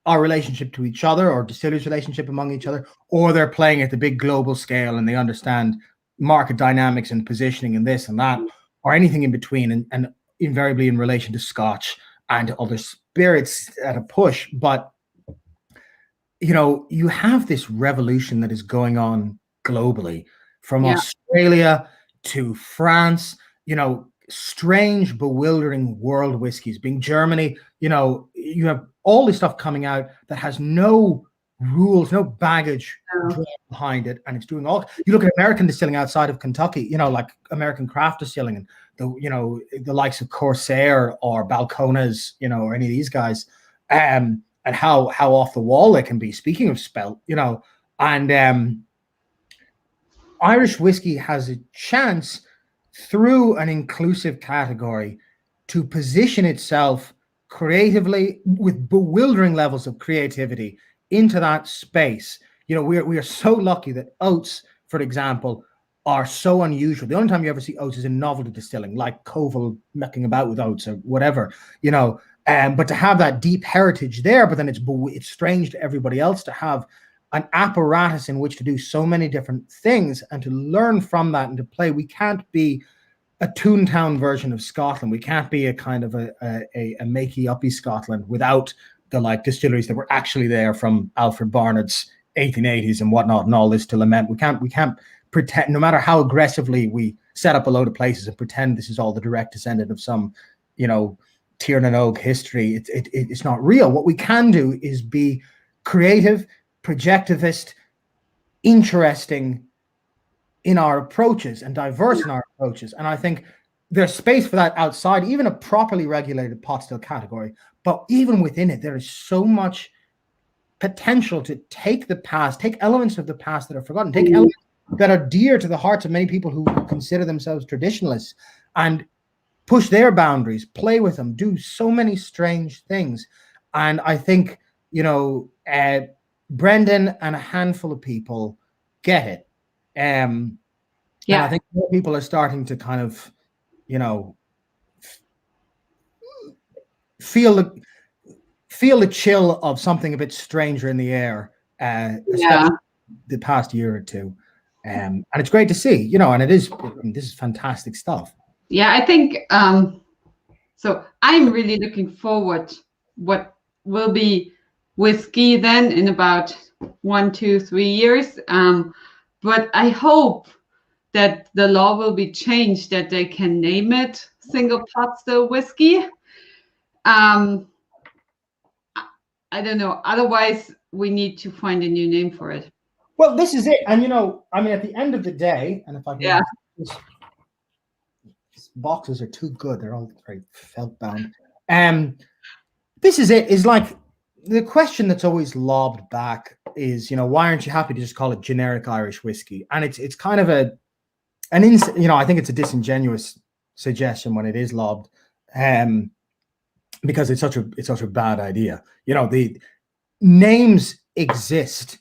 B: our relationship to each other, or distillers' relationship among each other, or they're playing at the big global scale and they understand market dynamics and positioning and this and that, or anything in between, and invariably in relation to Scotch and other spirits at a push. But, you know, you have this revolution that is going on globally, from Australia to France, you know, strange, bewildering world whiskeys, being Germany, you know, you have all this stuff coming out that has no rules, no baggage behind it, and it's doing all. You look at American distilling outside of Kentucky, you know, like American craft distilling, and the, you know, the likes of Corsair or Balcones, you know, or any of these guys, and how off the wall they can be. Speaking of Spelt, you know, and Irish whiskey has a chance through an inclusive category to position itself creatively with bewildering levels of creativity into that space. You know, we are so lucky that oats, for example, are so unusual. The only time you ever see oats is in novelty distilling, like Koval mucking about with oats or whatever, you know. But to have that deep heritage there, but then it's strange to everybody else to have an apparatus in which to do so many different things and to learn from that and to play. We can't be a Toontown version of Scotland. We can't be a kind of a makey-uppy Scotland without the like distilleries that were actually there from Alfred Barnard's 1880s and whatnot and all this to lament. We can't pretend, no matter how aggressively we set up a load of places and pretend this is all the direct descendant of some, you know, Tiernan Og history. It's not real. What we can do is be creative, projectivist, interesting in our approaches and diverse in our approaches. And I think there's space for that outside even a properly regulated pot still category. But even within it, there is so much potential to take the past, take elements of the past that are forgotten, take elements that are dear to the hearts of many people who consider themselves traditionalists, and push their boundaries, play with them, do so many strange things. And I think, you know, Brendan and a handful of people get it. And I think more people are starting to kind of, you know, feel the chill of something a bit stranger in the air, especially the past year or two. And it's great to see, you know, and this is fantastic stuff.
A: Yeah, I think so. I'm really looking forward what will be whiskey then in about 1, 2, 3 years. But I hope that the law will be changed, that they can name it single pot still whiskey. I don't know. Otherwise, we need to find a new name for it.
B: Well, this is it. And, you know, I mean, at the end of the day, and if I can, these boxes are too good. They're all very felt bound. This is it. Is like the question that's always lobbed back is, you know, why aren't you happy to just call it generic Irish whiskey? And it's kind of you know, I think it's a disingenuous suggestion when it is lobbed, because it's such a bad idea. You know, the names exist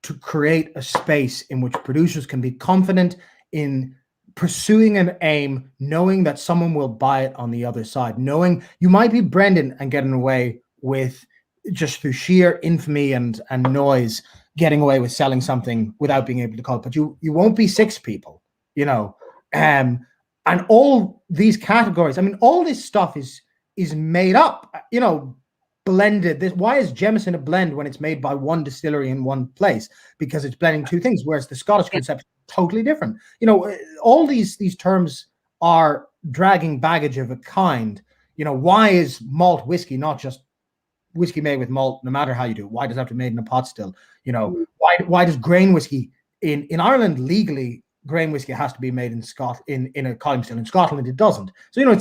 B: to create a space in which producers can be confident in pursuing an aim, knowing that someone will buy it on the other side, knowing you might be Brendan and getting away with, just through sheer infamy and noise, getting away with selling something without being able to call it, but you won't be six people, you know. And all these categories, I mean, all this stuff is is made up, blended. Why is Jameson a blend when it's made by one distillery in one place? Because it's blending two things, whereas the Scottish concept is totally different. All these terms are dragging baggage of a kind. Why is malt whiskey not just whiskey made with malt, no matter how you do it? Why does it have to be made in a pot still? Why does grain whiskey in Ireland legally, grain whiskey has to be made in a column still? In Scotland it doesn't. So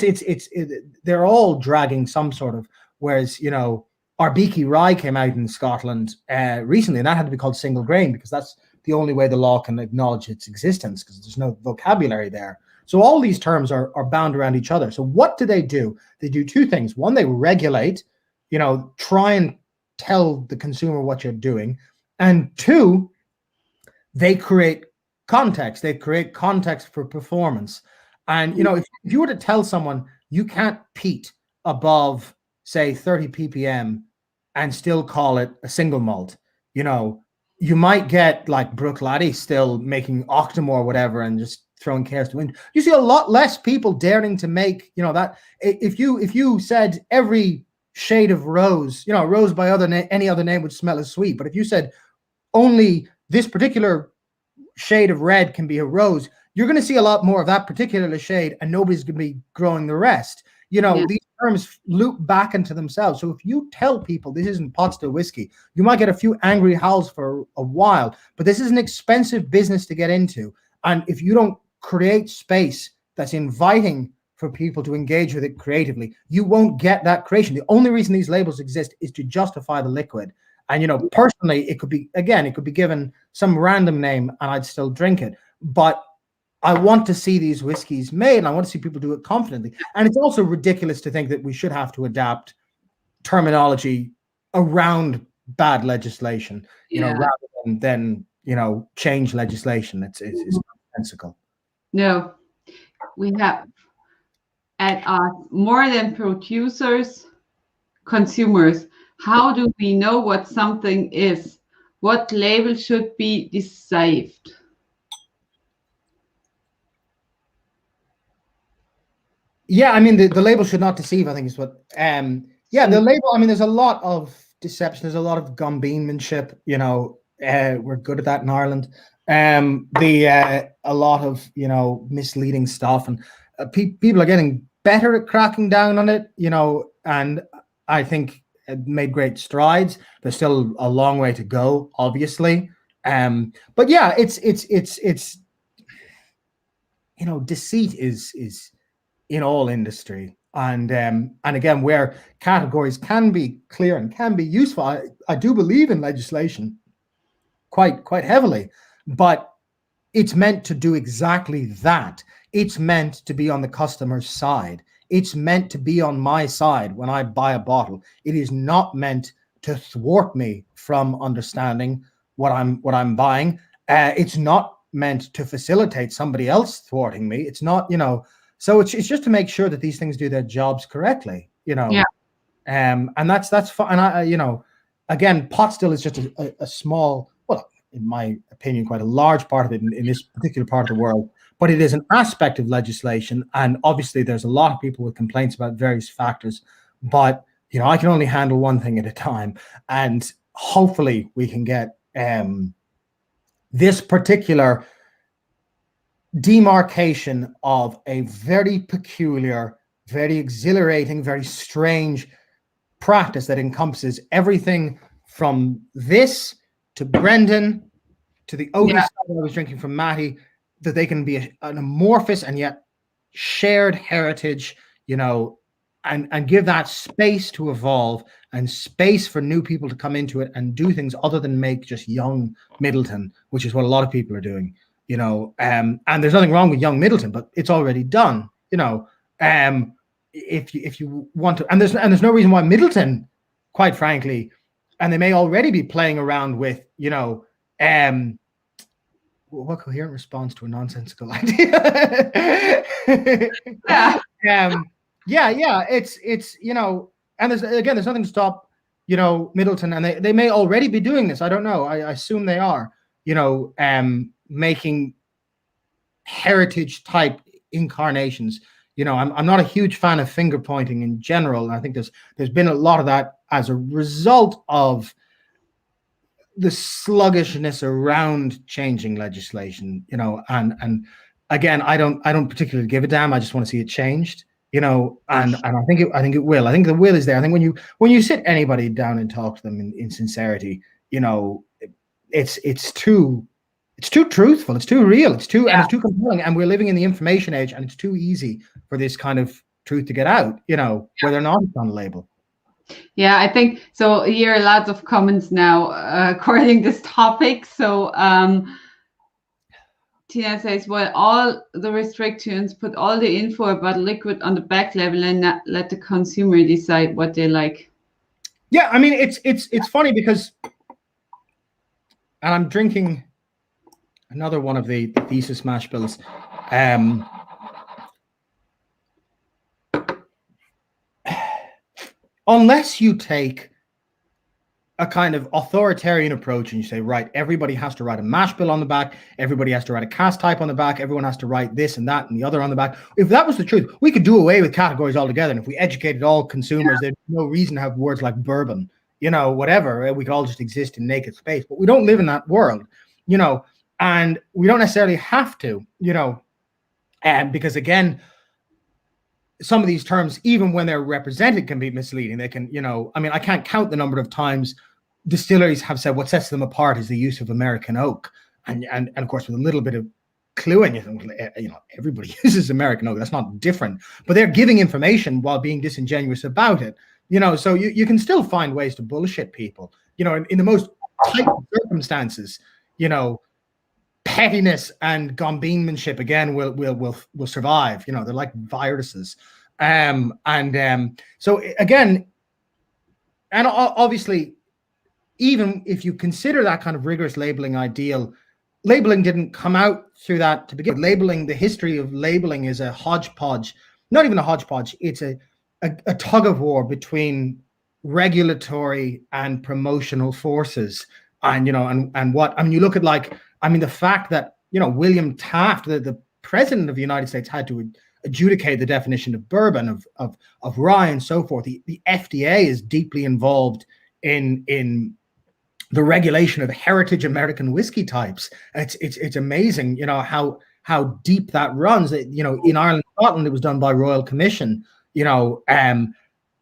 B: they're all dragging some sort of, whereas Arbiki rye came out in Scotland recently, and that had to be called single grain because that's the only way the law can acknowledge its existence, because there's no vocabulary there. So all these terms are bound around each other. So what do? They do two things. One, they regulate, try and tell the consumer what you're doing. And two, they create context. They create context for performance. And, if you were to tell someone you can't peat above, say, 30 ppm and still call it a single malt, you might get like Brooke Laddie still making Octomore or whatever and just throwing cares to wind. You see a lot less people daring to make, that. If you said every shade of rose, rose by any other name would smell as sweet. But if you said only this particular shade of red can be a rose, you're going to see a lot more of that particular shade, and nobody's going to be growing the rest. These terms loop back into themselves. So if you tell people this isn't pot still whiskey, you might get a few angry howls for a while, but this is an expensive business to get into. And if you don't create space that's inviting for people to engage with it creatively, you won't get that creation. The only reason these labels exist is to justify the liquid. And, personally, it could be given some random name and I'd still drink it. But I want to see these whiskeys made, and I want to see people do it confidently. And it's also ridiculous to think that we should have to adapt terminology around bad legislation, rather than change legislation. It's nonsensical.
A: No, we have at us more than producers, consumers. How do we know what something is? What label should be deceived?
B: Yeah, I mean, the label should not deceive, I think is what, the label, I mean, there's a lot of deception. There's a lot of gumbeanmanship, we're good at that in Ireland. A lot of, misleading stuff, and people are getting better at cracking down on it, and I think it made great strides. There's still a long way to go, obviously. But yeah, it's deceit is in all industry, and again, where categories can be clear and can be useful, I do believe in legislation quite heavily, but it's meant to do exactly that. It's meant to be on the customer's side. It's meant to be on my side when I buy a bottle. It is not meant to thwart me from understanding what I'm buying. It's not meant to facilitate somebody else thwarting me. It's not, so it's just to make sure that these things do their jobs correctly,
A: Yeah.
B: And that's fine. And again, pot still is just a small, well, in my opinion, quite a large part of it in this particular part of the world. But it is an aspect of legislation, and obviously there's a lot of people with complaints about various factors. But I can only handle one thing at a time, and hopefully we can get this particular demarcation of a very peculiar, very exhilarating, very strange practice that encompasses everything from this to Brendan to the Otis that I was drinking from Matty, that they can be an amorphous and yet shared heritage, and give that space to evolve and space for new people to come into it and do things other than make just young Middleton, which is what a lot of people are doing, and there's nothing wrong with young Middleton, but it's already done, if you want to, and there's no reason why Middleton, quite frankly, and they may already be playing around with, what coherent response to a nonsensical idea. It's and there's nothing to stop Middleton, and they may already be doing this. I don't know. I assume they are making heritage type incarnations You know, I'm not a huge fan of finger pointing in general, and I think there's been a lot of that as a result of the sluggishness around changing legislation. You know, and again, I don't particularly give a damn. I just want to see it changed. You know, and I think it will. I think the will is there. I think when you sit anybody down and talk to them in sincerity, you know, it's too truthful, it's too real, and it's too compelling, and we're living in the information age, and it's too easy for this kind of truth to get out, you know, whether or not it's on a label.
A: Yeah, I think so. Here are lots of comments now according this topic. So Tina says, well, all the restrictions put all the info about liquid on the back level and not let the consumer decide what they like.
B: Yeah, I mean, it's funny because, and I'm drinking another one of the thesis mash bills. Unless you take a kind of authoritarian approach and you say, right, everybody has to write a mash bill on the back, everybody has to write a cast type on the back, everyone has to write this and that and the other on the back. If that was the truth, we could do away with categories altogether. And if we educated all consumers, there's no reason to have words like bourbon, you know, whatever. We could all just exist in naked space. But we don't live in that world, you know, and we don't necessarily have to, you know, because again, some of these terms, even when they're represented, can be misleading. They can, you know, I mean, I can't count the number of times distilleries have said what sets them apart is the use of American oak. And of course, with a little bit of cluing, you know, everybody uses American oak. That's not different. But they're giving information while being disingenuous about it. You know, so you can still find ways to bullshit people. You know, in the most tight circumstances, you know, pettiness and gombeanmanship again will survive. You know, they're like viruses. So again, and obviously, even if you consider that kind of rigorous labeling ideal, labeling didn't come out through that to begin with. Labeling, the history of labeling is a hodgepodge, not even a hodgepodge. It's a tug of war between regulatory and promotional forces. And, you know, and what, I mean, you look at the fact that, you know, William Taft, the president of the United States, had to adjudicate the definition of bourbon, of rye and so forth. The FDA is deeply involved in the regulation of heritage American whiskey types. It's amazing, you know, how deep that runs. You know, in Ireland and Scotland, it was done by Royal Commission. You know,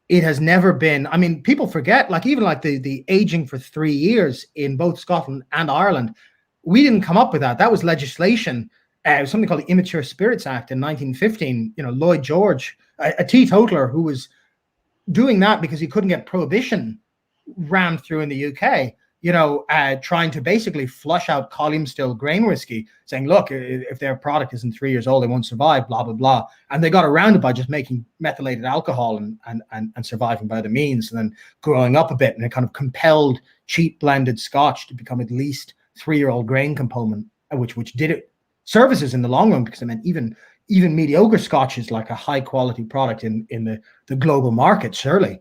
B: it has never been. I mean, people forget, like even like the aging for 3 years in both Scotland and Ireland. We didn't come up with that. That was legislation. Something called the Immature Spirits Act in 1915. You know, Lloyd George, a teetotaler who was doing that because he couldn't get prohibition rammed through in the UK. You know, trying to basically flush out column still grain whiskey, saying, look, if their product isn't 3 years old, they won't survive, blah, blah, blah. And they got around it by just making methylated alcohol and surviving by the means, and then growing up a bit, and it kind of compelled cheap blended Scotch to become at least 3-year-old grain component, which did it services in the long run, because it meant even mediocre Scotch is like a high quality product in the global market, surely.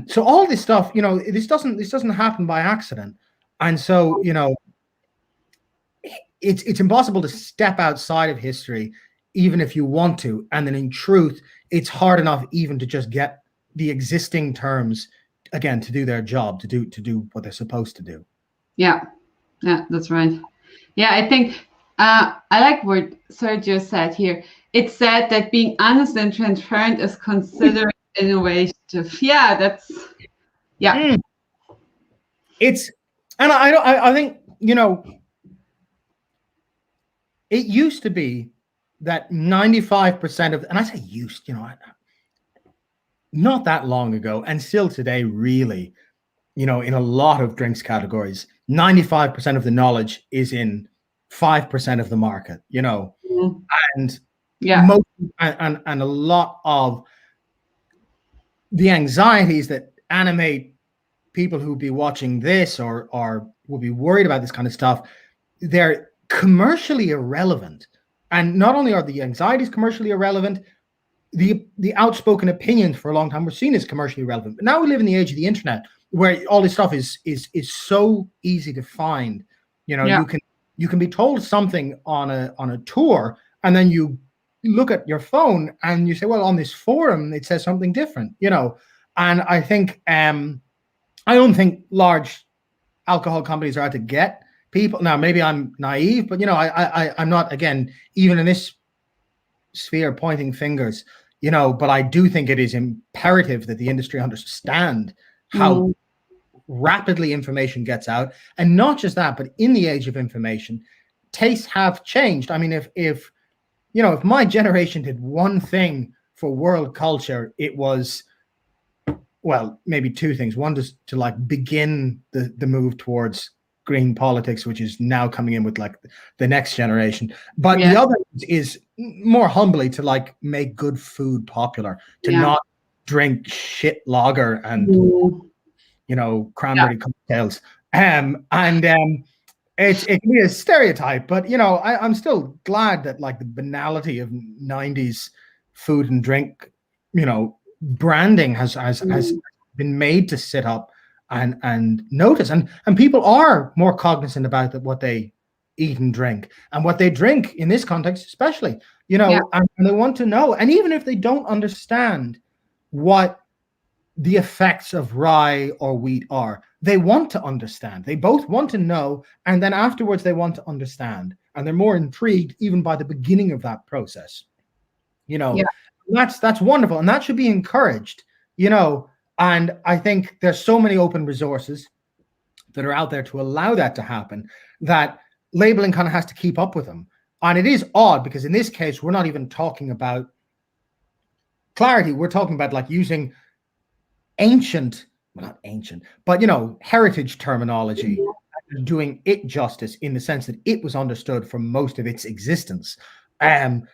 B: So all this stuff, you know, this doesn't happen by accident. And so, you know, it's impossible to step outside of history, even if you want to. And then in truth, it's hard enough even to just get the existing terms, again, to do their job, to do what they're supposed to do.
A: Yeah, that's right. Yeah, I think I like what Sergio said here. It said that being honest and transparent is considered innovative. Yeah, that's
B: It's, and I think, you know, it used to be that 95% of, and I say used, you know, not that long ago, and still today, really, you know, in a lot of drinks categories, 95% of the knowledge is in 5% of the market, you know, and most, and a lot of the anxieties that animate people who be watching this or will be worried about this kind of stuff, they're commercially irrelevant. And not only are the anxieties commercially irrelevant, the outspoken opinions for a long time were seen as commercially relevant. But now we live in the age of the internet, where all this stuff is so easy to find. You know, you can be told something on a tour, and then you look at your phone and you say, well, on this forum, it says something different, you know. And I think, I don't think large alcohol companies are out to get people. Now, maybe I'm naive, but, you know, I'm not, again, even in this sphere pointing fingers, you know, but I do think it is imperative that the industry understand how rapidly information gets out. And not just that, but in the age of information, tastes have changed. I mean, if you know, if my generation did one thing for world culture, it was, well, maybe two things. One, just to like begin the move towards green politics, which is now coming in with like the next generation. But the other is more humbly to like make good food popular, to not drink shit lager and you know, cranberry cocktails. It can be a stereotype, but you know, I'm still glad that like the banality of 90s food and drink, you know, branding has been made to sit up and notice, and people are more cognizant about what they eat and drink, and what they drink in this context especially, you know, and they want to know. And even if they don't understand what the effects of rye or wheat are, they want to understand. They both want to know, and then afterwards they want to understand, and they're more intrigued even by the beginning of that process, you know. That's wonderful, and that should be encouraged, you know. And I think there's so many open resources that are out there to allow that to happen, that labeling kind of has to keep up with them. And it is odd because in this case, we're not even talking about clarity. We're talking about like using ancient, well, not ancient, but, you know, heritage terminology, doing it justice in the sense that it was understood for most of its existence, and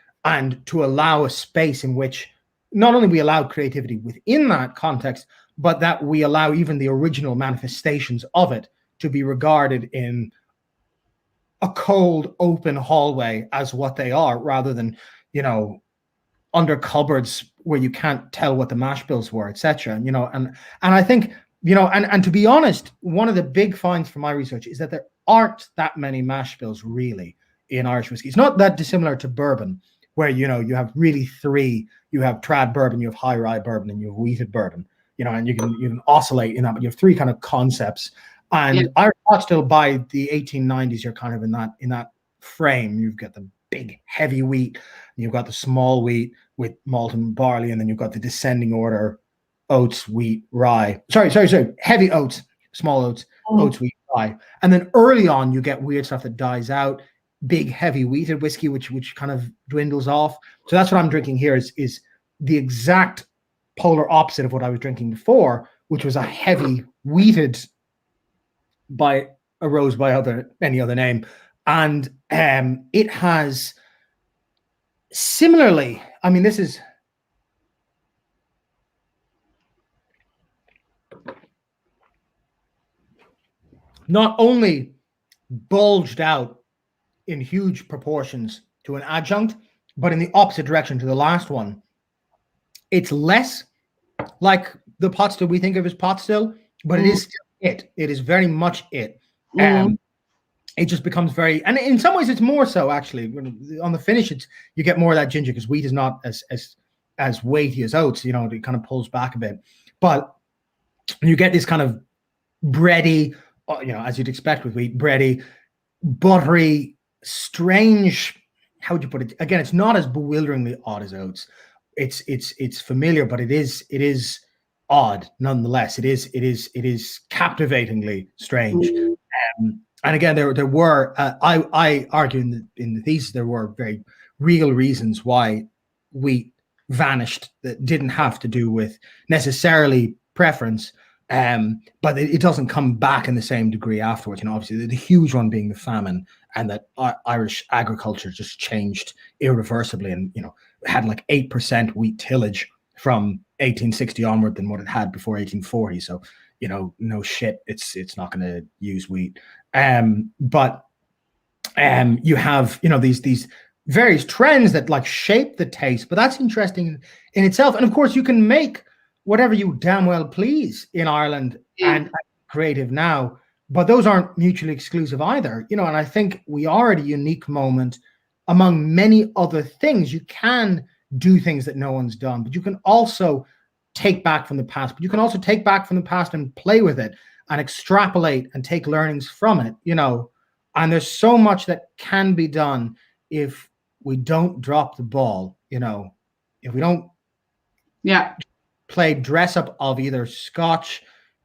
B: to allow a space in which not only we allow creativity within that context, but that we allow even the original manifestations of it to be regarded in a cold, open hallway as what they are, rather than, you know, under cupboards where you can't tell what the mash bills were, etc. You know, and I think, you know, and to be honest, one of the big finds from my research is that there aren't that many mash bills really in Irish whiskey. It's not that dissimilar to bourbon, where, you know, you have really three. You have trad bourbon, you have high rye bourbon, and you have wheated bourbon. You know, and you can oscillate in that, but you have three kind of concepts. And Irish pot still, by the 1890s, you're kind of in that frame. You've got the big heavy wheat, and you've got the small wheat with malt and barley, and then you've got the descending order: oats, wheat, rye. Sorry, heavy oats, small oats, oats, wheat, rye. And then early on, you get weird stuff that dies out. Big heavy wheated whiskey, which kind of dwindles off. So that's what I'm drinking here is the exact polar opposite of what I was drinking before, which was a heavy wheated by a rose by any other name. And it has similarly, I mean, this is not only bulged out in huge proportions to an adjunct, but in the opposite direction to the last one. It's less like the pot still we think of as pot still, but it is still it. It is very much it. It just becomes very, and in some ways it's more so actually. On the finish, you get more of that ginger, because wheat is not as weighty as oats. You know, it kind of pulls back a bit, but you get this kind of bready, you know, as you'd expect with wheat, bready, buttery, strange, how would you put it? Again, it's not as bewilderingly odd as oats. It's familiar, but it is odd nonetheless. It is captivatingly strange. And again, there were I argue in the thesis there were very real reasons why wheat vanished that didn't have to do with necessarily preference. But it doesn't come back in the same degree afterwards. You know, obviously the huge one being the famine, and that Irish agriculture just changed irreversibly, and, you know, had like 8% wheat tillage from 1860 onward than what it had before 1840. So, you know, no shit, it's not going to use wheat. But you have, you know, these various trends that like shape the taste, but that's interesting in itself. And of course, you can make whatever you damn well please in Ireland and creative now, but those aren't mutually exclusive either, you know. And I think we are at a unique moment among many other things. You can do things that no one's done, but you can also take back from the past, but you can also take back from the past and play with it and extrapolate and take learnings from it, you know. And there's so much that can be done if we don't drop the ball, you know, if we don't play dress up of either Scotch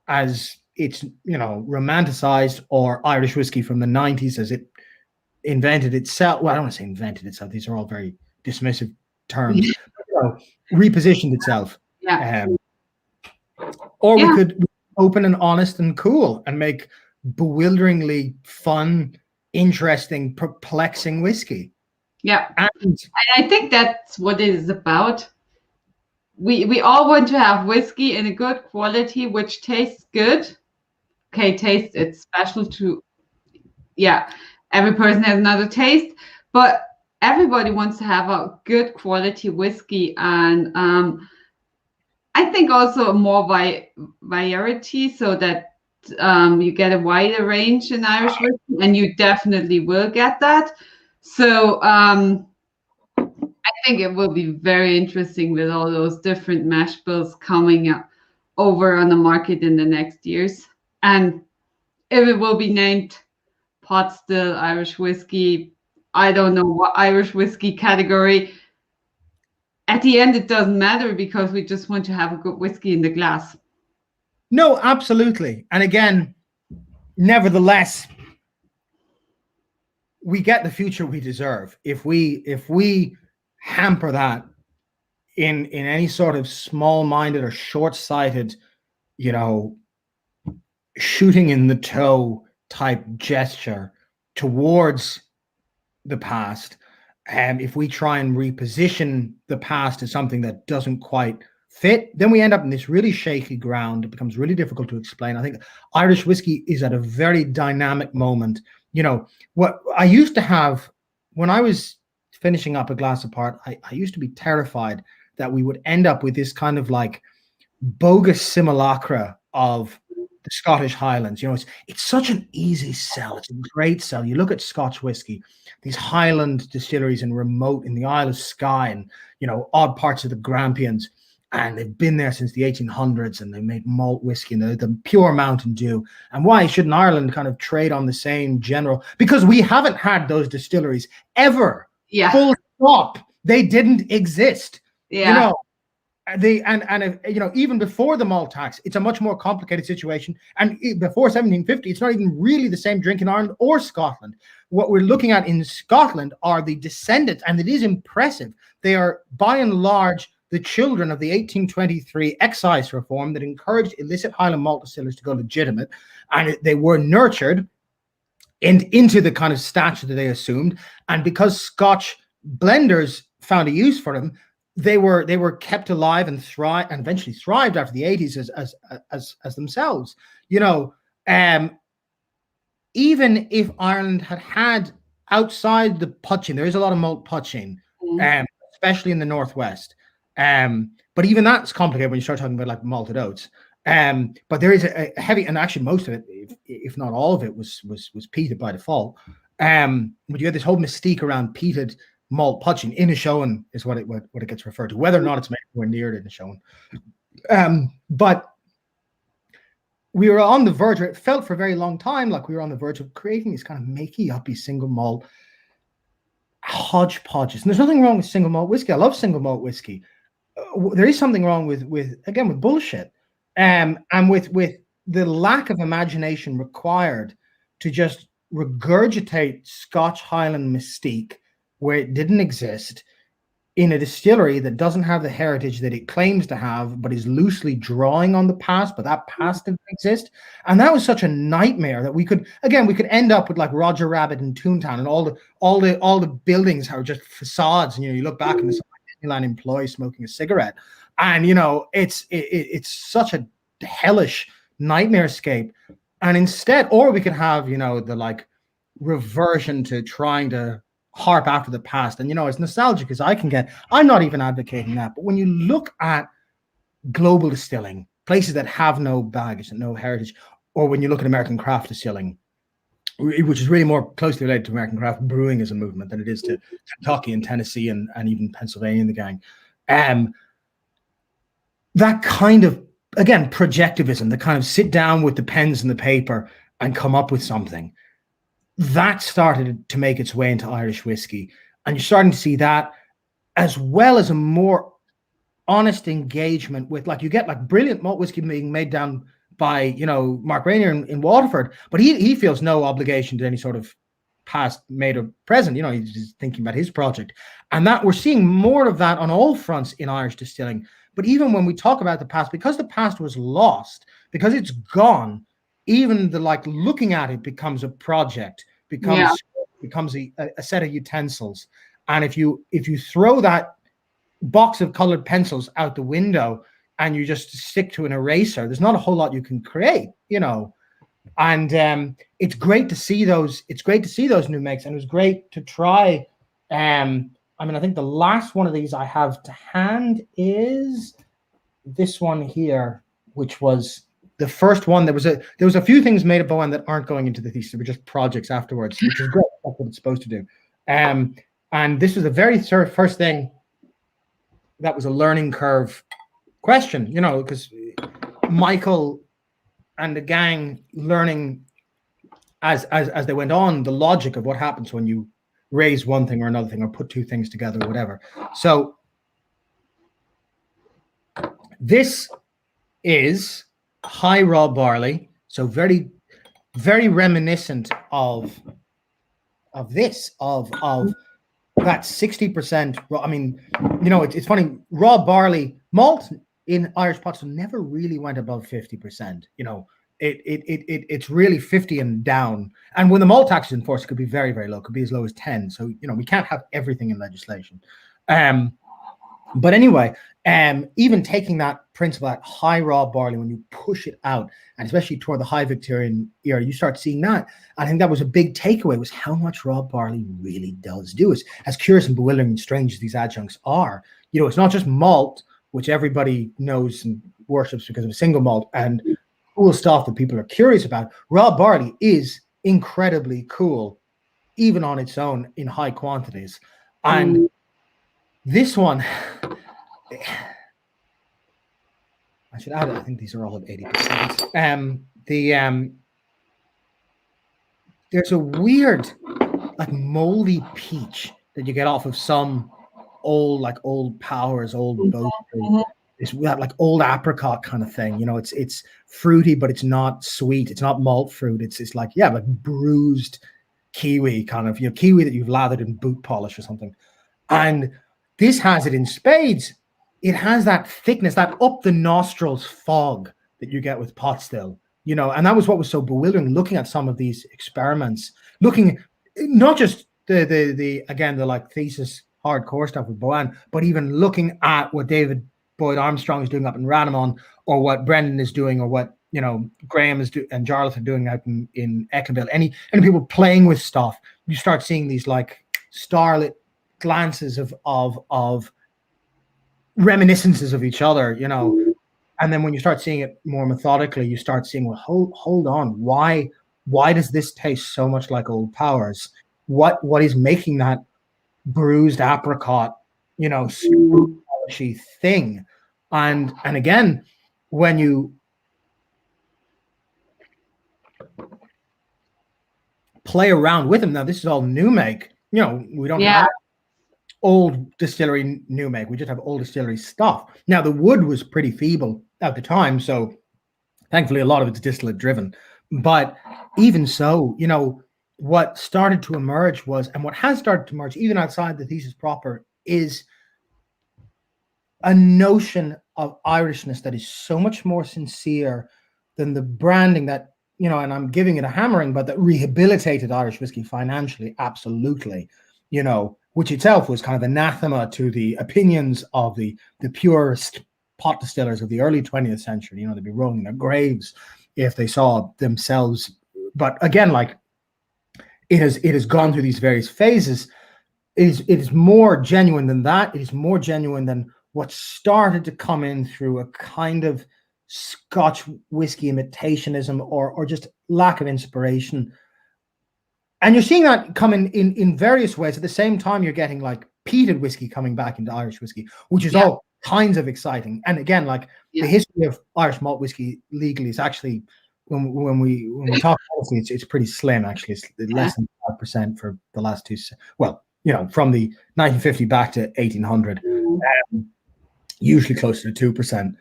B: as it's, you know, romanticized, or Irish whiskey from the 90s as it invented itself. Well, I don't want to say invented itself. These are all very dismissive terms. You know, repositioned itself. Or we could be open and honest and cool and make bewilderingly fun, interesting, perplexing whiskey.
A: And I think that's what it is about. We all want to have whiskey in a good quality, which tastes good. Okay, taste, it's special to, every person has another taste, but everybody wants to have a good quality whiskey. And I think also more variety, so that you get a wider range in Irish whiskey, and you definitely will get that. So I think it will be very interesting with all those different mash bills coming over on the market in the next years. And if it will be named pot still Irish whiskey, I don't know what Irish whiskey category. At the end, it doesn't matter, because we just want to have a good whiskey in the glass.
B: No, absolutely. And again, nevertheless, we get the future we deserve if we hamper that in any sort of small-minded or short-sighted, you know, shooting in the toe type gesture towards the past. And if we try and reposition the past as something that doesn't quite fit, then we end up in this really shaky ground. It becomes really difficult to explain. I think Irish whiskey is at a very dynamic moment. You know, what I used to have when I was finishing up A Glass Apart, I used to be terrified that we would end up with this kind of like bogus simulacra of the Scottish Highlands. You know, it's such an easy sell. It's a great sell. You look at Scotch whiskey, these Highland distilleries in the Isle of Skye and, you know, odd parts of the Grampians, and they've been there since the 1800s, and they made malt whiskey and the pure Mountain Dew. And why shouldn't Ireland kind of trade on the same general? Because we haven't had those distilleries ever. Full stop. They didn't exist. You know, you know, even before the malt tax, it's a much more complicated situation. And before 1750, it's not even really the same drink in Ireland or Scotland. What we're looking at in Scotland are the descendants, and it is impressive. They are by and large the children of the 1823 excise reform that encouraged illicit Highland malt distillers to go legitimate, and they were nurtured into the kind of stature that they assumed. And because Scotch blenders found a use for them, they were kept alive and eventually thrived after the 80s as themselves. You know, even if Ireland had outside the putching, there is a lot of malt putching, especially in the northwest. But even that's complicated when you start talking about like malted oats. But there is a heavy, and actually most of it, if not all of it, was peated by default. But you had this whole mystique around peated malt putching. Inishowen is what it gets referred to, whether or not it's made anywhere near Inishowen. But we were on the verge, or it felt for a very long time like we were on the verge of creating these kind of makey-uppy single malt hodgepodges. And there's nothing wrong with single malt whiskey. I love single malt whiskey. There is something wrong with bullshit, and with the lack of imagination required to just regurgitate Scotch Highland mystique where it didn't exist in a distillery that doesn't have the heritage that it claims to have, but is loosely drawing on the past, but that past didn't exist. And that was such a nightmare that we could end up with like Roger Rabbit and Toontown, and all the buildings are just facades. And, you know, you look back and there's a Disneyland employee smoking a cigarette, and, you know, it's such a hellish nightmarescape. And instead, or we could have, you know, the like reversion to trying to harp after the past. And, you know, as nostalgic as I can get, I'm not even advocating that. But when you look at global distilling, places that have no baggage and no heritage, or when you look at American craft distilling, which is really more closely related to American craft brewing as a movement than it is to Kentucky and Tennessee and even Pennsylvania and the gang. That kind of, again, projectivism, the kind of sit down with the pens and the paper and come up with something, that started to make its way into Irish whiskey. And you're starting to see that, as well as a more honest engagement with, like, you get like brilliant malt whiskey being made down by, you know, Mark Rainier in Waterford, but he feels no obligation to any sort of past, made, or present. You know, he's just thinking about his project. And that we're seeing more of that on all fronts in Irish distilling. But even when we talk about the past, because the past was lost, because it's gone, even the, like, looking at it becomes a project, becomes a set of utensils. And if you throw that box of colored pencils out the window and you just stick to an eraser, there's not a whole lot you can create, you know. And it's great to see those. It's great to see those new makes, and it was great to try. I mean, I think the last one of these I have to hand is this one here, which was the first one. There was a few things made at Bowen that aren't going into the thesis. They were just projects afterwards, which is great. That's what it's supposed to do. And this was the very first thing that was a learning curve question, you know, because Michael and the gang learning as they went on the logic of what happens when you raise one thing or another thing, or put two things together, or whatever. So this is high raw barley, so very, very reminiscent of that 60% raw. I mean, you know, it's funny, raw barley malt in Irish pots never really went above 50%. You know, it's really 50 and down. And when the malt tax is enforced, it could be very, very low. It could be as low as 10. So, you know, we can't have everything in legislation. But anyway, even taking that principle, that high raw barley, when you push it out, and especially toward the high Victorian era, you start seeing that. I think that was a big takeaway, was how much raw barley really does do. As curious and bewildering and strange as these adjuncts are, you know, it's not just malt, which everybody knows and worships because of a single malt, and cool stuff that people are curious about. Raw barley is incredibly cool, even on its own in high quantities. And this one, I should add it, I think these are all at 80%. There's a weird, like, moldy peach that you get off of some old Powers, old Boat. It's like old apricot kind of thing. You know, it's fruity, but it's not sweet. It's not malt fruit. It's like, yeah, like bruised kiwi kind of, you know, kiwi that you've lathered in boot polish or something. And this has it in spades. It has that thickness, that up the nostrils fog that you get with pot still, you know. And that was what was so bewildering, looking at some of these experiments, looking not just the like thesis hardcore stuff with Bowen, but even looking at what David Boyd Armstrong is doing up in Ranamon, or what Brendan is doing, or what, you know, Graham is doing and Jarlath are doing out in Eckendale. Any people playing with stuff, you start seeing these like starlit glances of reminiscences of each other, you know. And then when you start seeing it more methodically, you start seeing, well, hold on, why does this taste so much like Old Powers? What is making that bruised apricot, you know, polishy thing? And again, when you play around with them, now this is all new make, you know, we don't have old distillery new make, we just have old distillery stuff. Now the wood was pretty feeble at the time, so thankfully a lot of it's distillate driven. But even so, you know, what started to emerge was, and what has started to emerge even outside the thesis proper, is a notion of Irishness that is so much more sincere than the branding that, you know, and I'm giving it a hammering, but that rehabilitated Irish whiskey financially, absolutely, you know, which itself was kind of anathema to the opinions of the purest pot distillers of the early 20th century. You know, they'd be rolling their graves if they saw themselves. But again, like, it has gone through these various phases. It is more genuine than that. It is more genuine than what started to come in through a kind of Scotch whiskey imitationism, or just lack of inspiration. And you're seeing that coming in various ways. At the same time, you're getting like peated whiskey coming back into Irish whiskey, which is all kinds of exciting. And again, like the history of Irish malt whiskey legally is actually, when we talk policy, it's pretty slim actually. It's less than 5% for the last two. Well, from the 1950 back to 1800, usually closer to 2%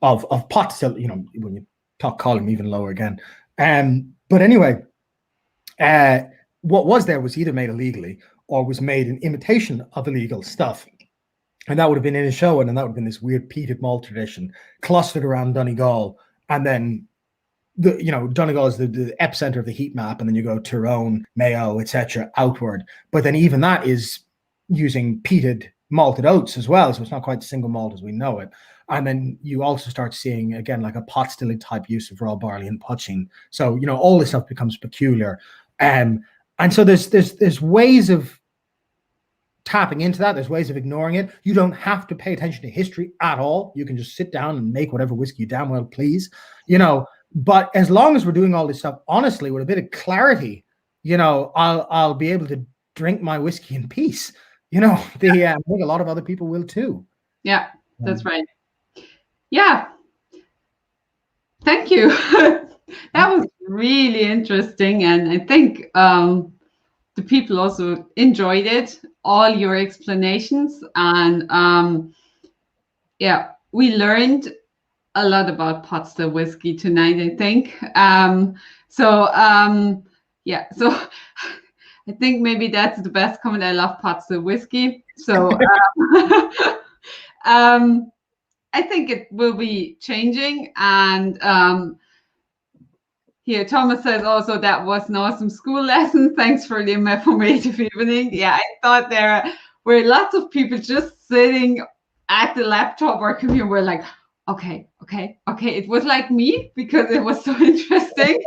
B: of pot still. When you talk column, even lower again. But anyway, what was there was either made illegally or was made in imitation of illegal stuff. And that would have been in a show, and that would have been this weird peated malt tradition clustered around Donegal. And then Donegal is the epicenter of the heat map, and then you go Tyrone, Mayo, etc. outward. But then even that is using peated malted oats as well, so it's not quite single malt as we know it. And then you also start seeing, again, like a pot stilling type use of raw barley and putching. So all this stuff becomes peculiar, and so there's ways of tapping into that. There's ways of ignoring it. You don't have to pay attention to history at all. You can just sit down and make whatever whiskey you damn well please, But as long as we're doing all this stuff honestly with a bit of clarity, I'll be able to drink my whiskey in peace. I think a lot of other people will too.
A: Yeah, that's right. Yeah. Thank you. That was really interesting, and I think the people also enjoyed it, all your explanations, and we learned a lot about pot still whiskey tonight, I think. So I think maybe that's the best comment. I love pot still whiskey. So I think it will be changing. And here, Thomas says also that was an awesome school lesson. Thanks for the informative evening. Yeah, I thought there were lots of people just sitting at the laptop or computer. We're like, okay. It was like me because it was so interesting.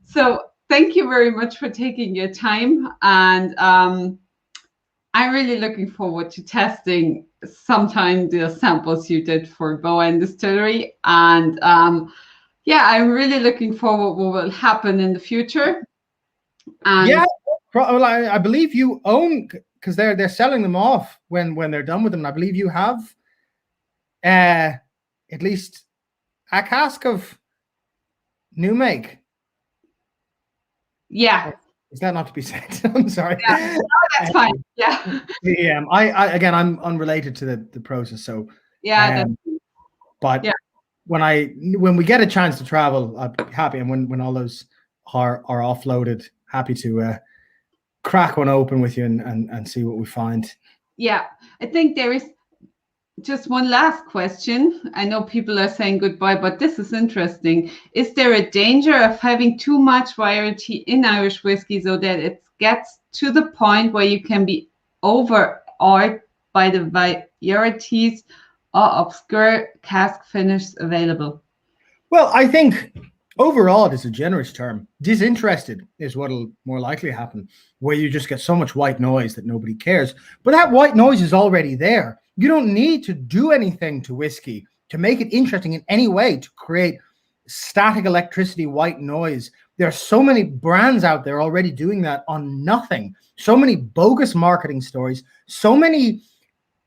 A: So thank you very much for taking your time. And I'm really looking forward to testing sometime the samples you did for Boa and Distillery. And I'm really looking forward what will happen in the future. And
B: well, I believe you own, because they're selling them off when they're done with them. I believe you have at least a cask of new make.
A: Yeah.
B: Is that not to be said? I'm sorry.
A: Yeah, no, that's fine. Yeah.
B: I'm unrelated to the process, so but when we get a chance to travel, I'd be happy, and when all those are offloaded, happy to crack one open with you and see what we find.
A: Yeah, I think there is just one last question. I know people are saying goodbye, but this is interesting. Is there a danger of having too much variety in Irish whiskey so that it gets to the point where you can be overawed by the varieties or obscure cask finishes available?
B: Well, I think overawed is a generous term. Disinterested is what'll more likely happen, where you just get so much white noise that nobody cares. But that white noise is already there. You don't need to do anything to whiskey to make it interesting in any way, to create static electricity, white noise. There are so many brands out there already doing that on nothing. So many bogus marketing stories, so many,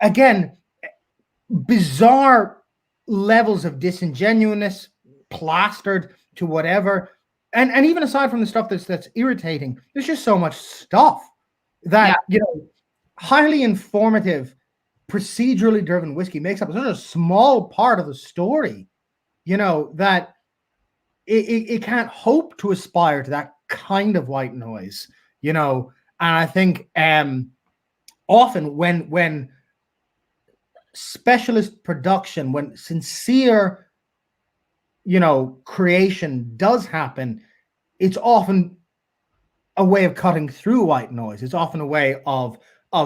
B: again, bizarre levels of disingenuousness plastered to whatever. And even aside from the stuff that's irritating, there's just so much stuff that, highly informative, procedurally driven whiskey makes up such a small part of the story, that it can't hope to aspire to that kind of white noise, and I think often when specialist production, when sincere creation does happen, it's often a way of cutting through white noise. It's often a way of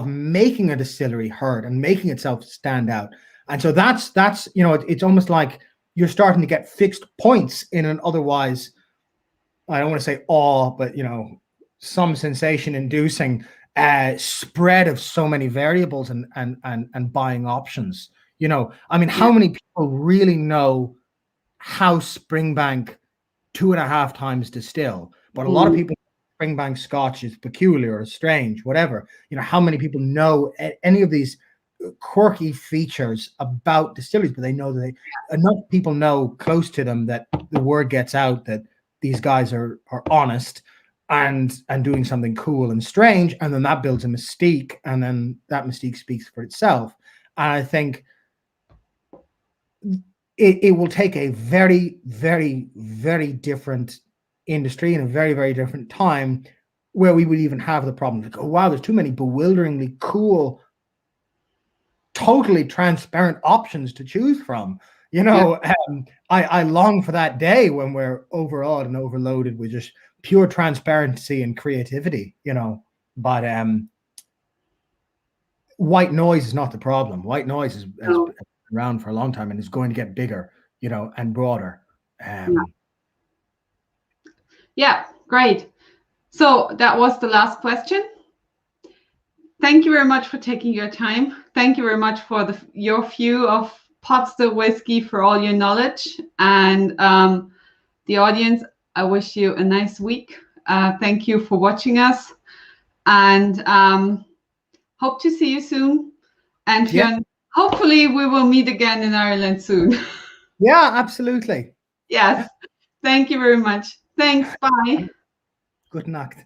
B: making a distillery heard and making itself stand out. And so that's it's almost like you're starting to get fixed points in an otherwise, I don't want to say awe, but some sensation inducing spread of so many variables and buying options. How many people really know how Springbank 2.5 times distill? But a lot of people Springbank Scotch is peculiar or strange, whatever. How many people know any of these quirky features about distilleries, but they know that enough people know close to them that the word gets out that these guys are honest and doing something cool and strange, and then that builds a mystique, and then that mystique speaks for itself. And I think it will take a very, very, very different industry in a very, very different time where we would even have the problem like, oh wow, there's too many bewilderingly cool, totally transparent options to choose from. I long for that day when we're overawed and overloaded with just pure transparency and creativity, but white noise is not the problem. White noise has been around for a long time and is going to get bigger, and broader.
A: Yeah, great. So that was the last question. Thank you very much for taking your time. Thank you very much for your view of pot still whiskey, for all your knowledge. And the audience, I wish you a nice week. Thank you for watching us. And hope to see you soon. And hopefully we will meet again in Ireland soon.
B: Yeah, absolutely.
A: Yes. Thank you very much. Thanks. Bye.
B: Good night.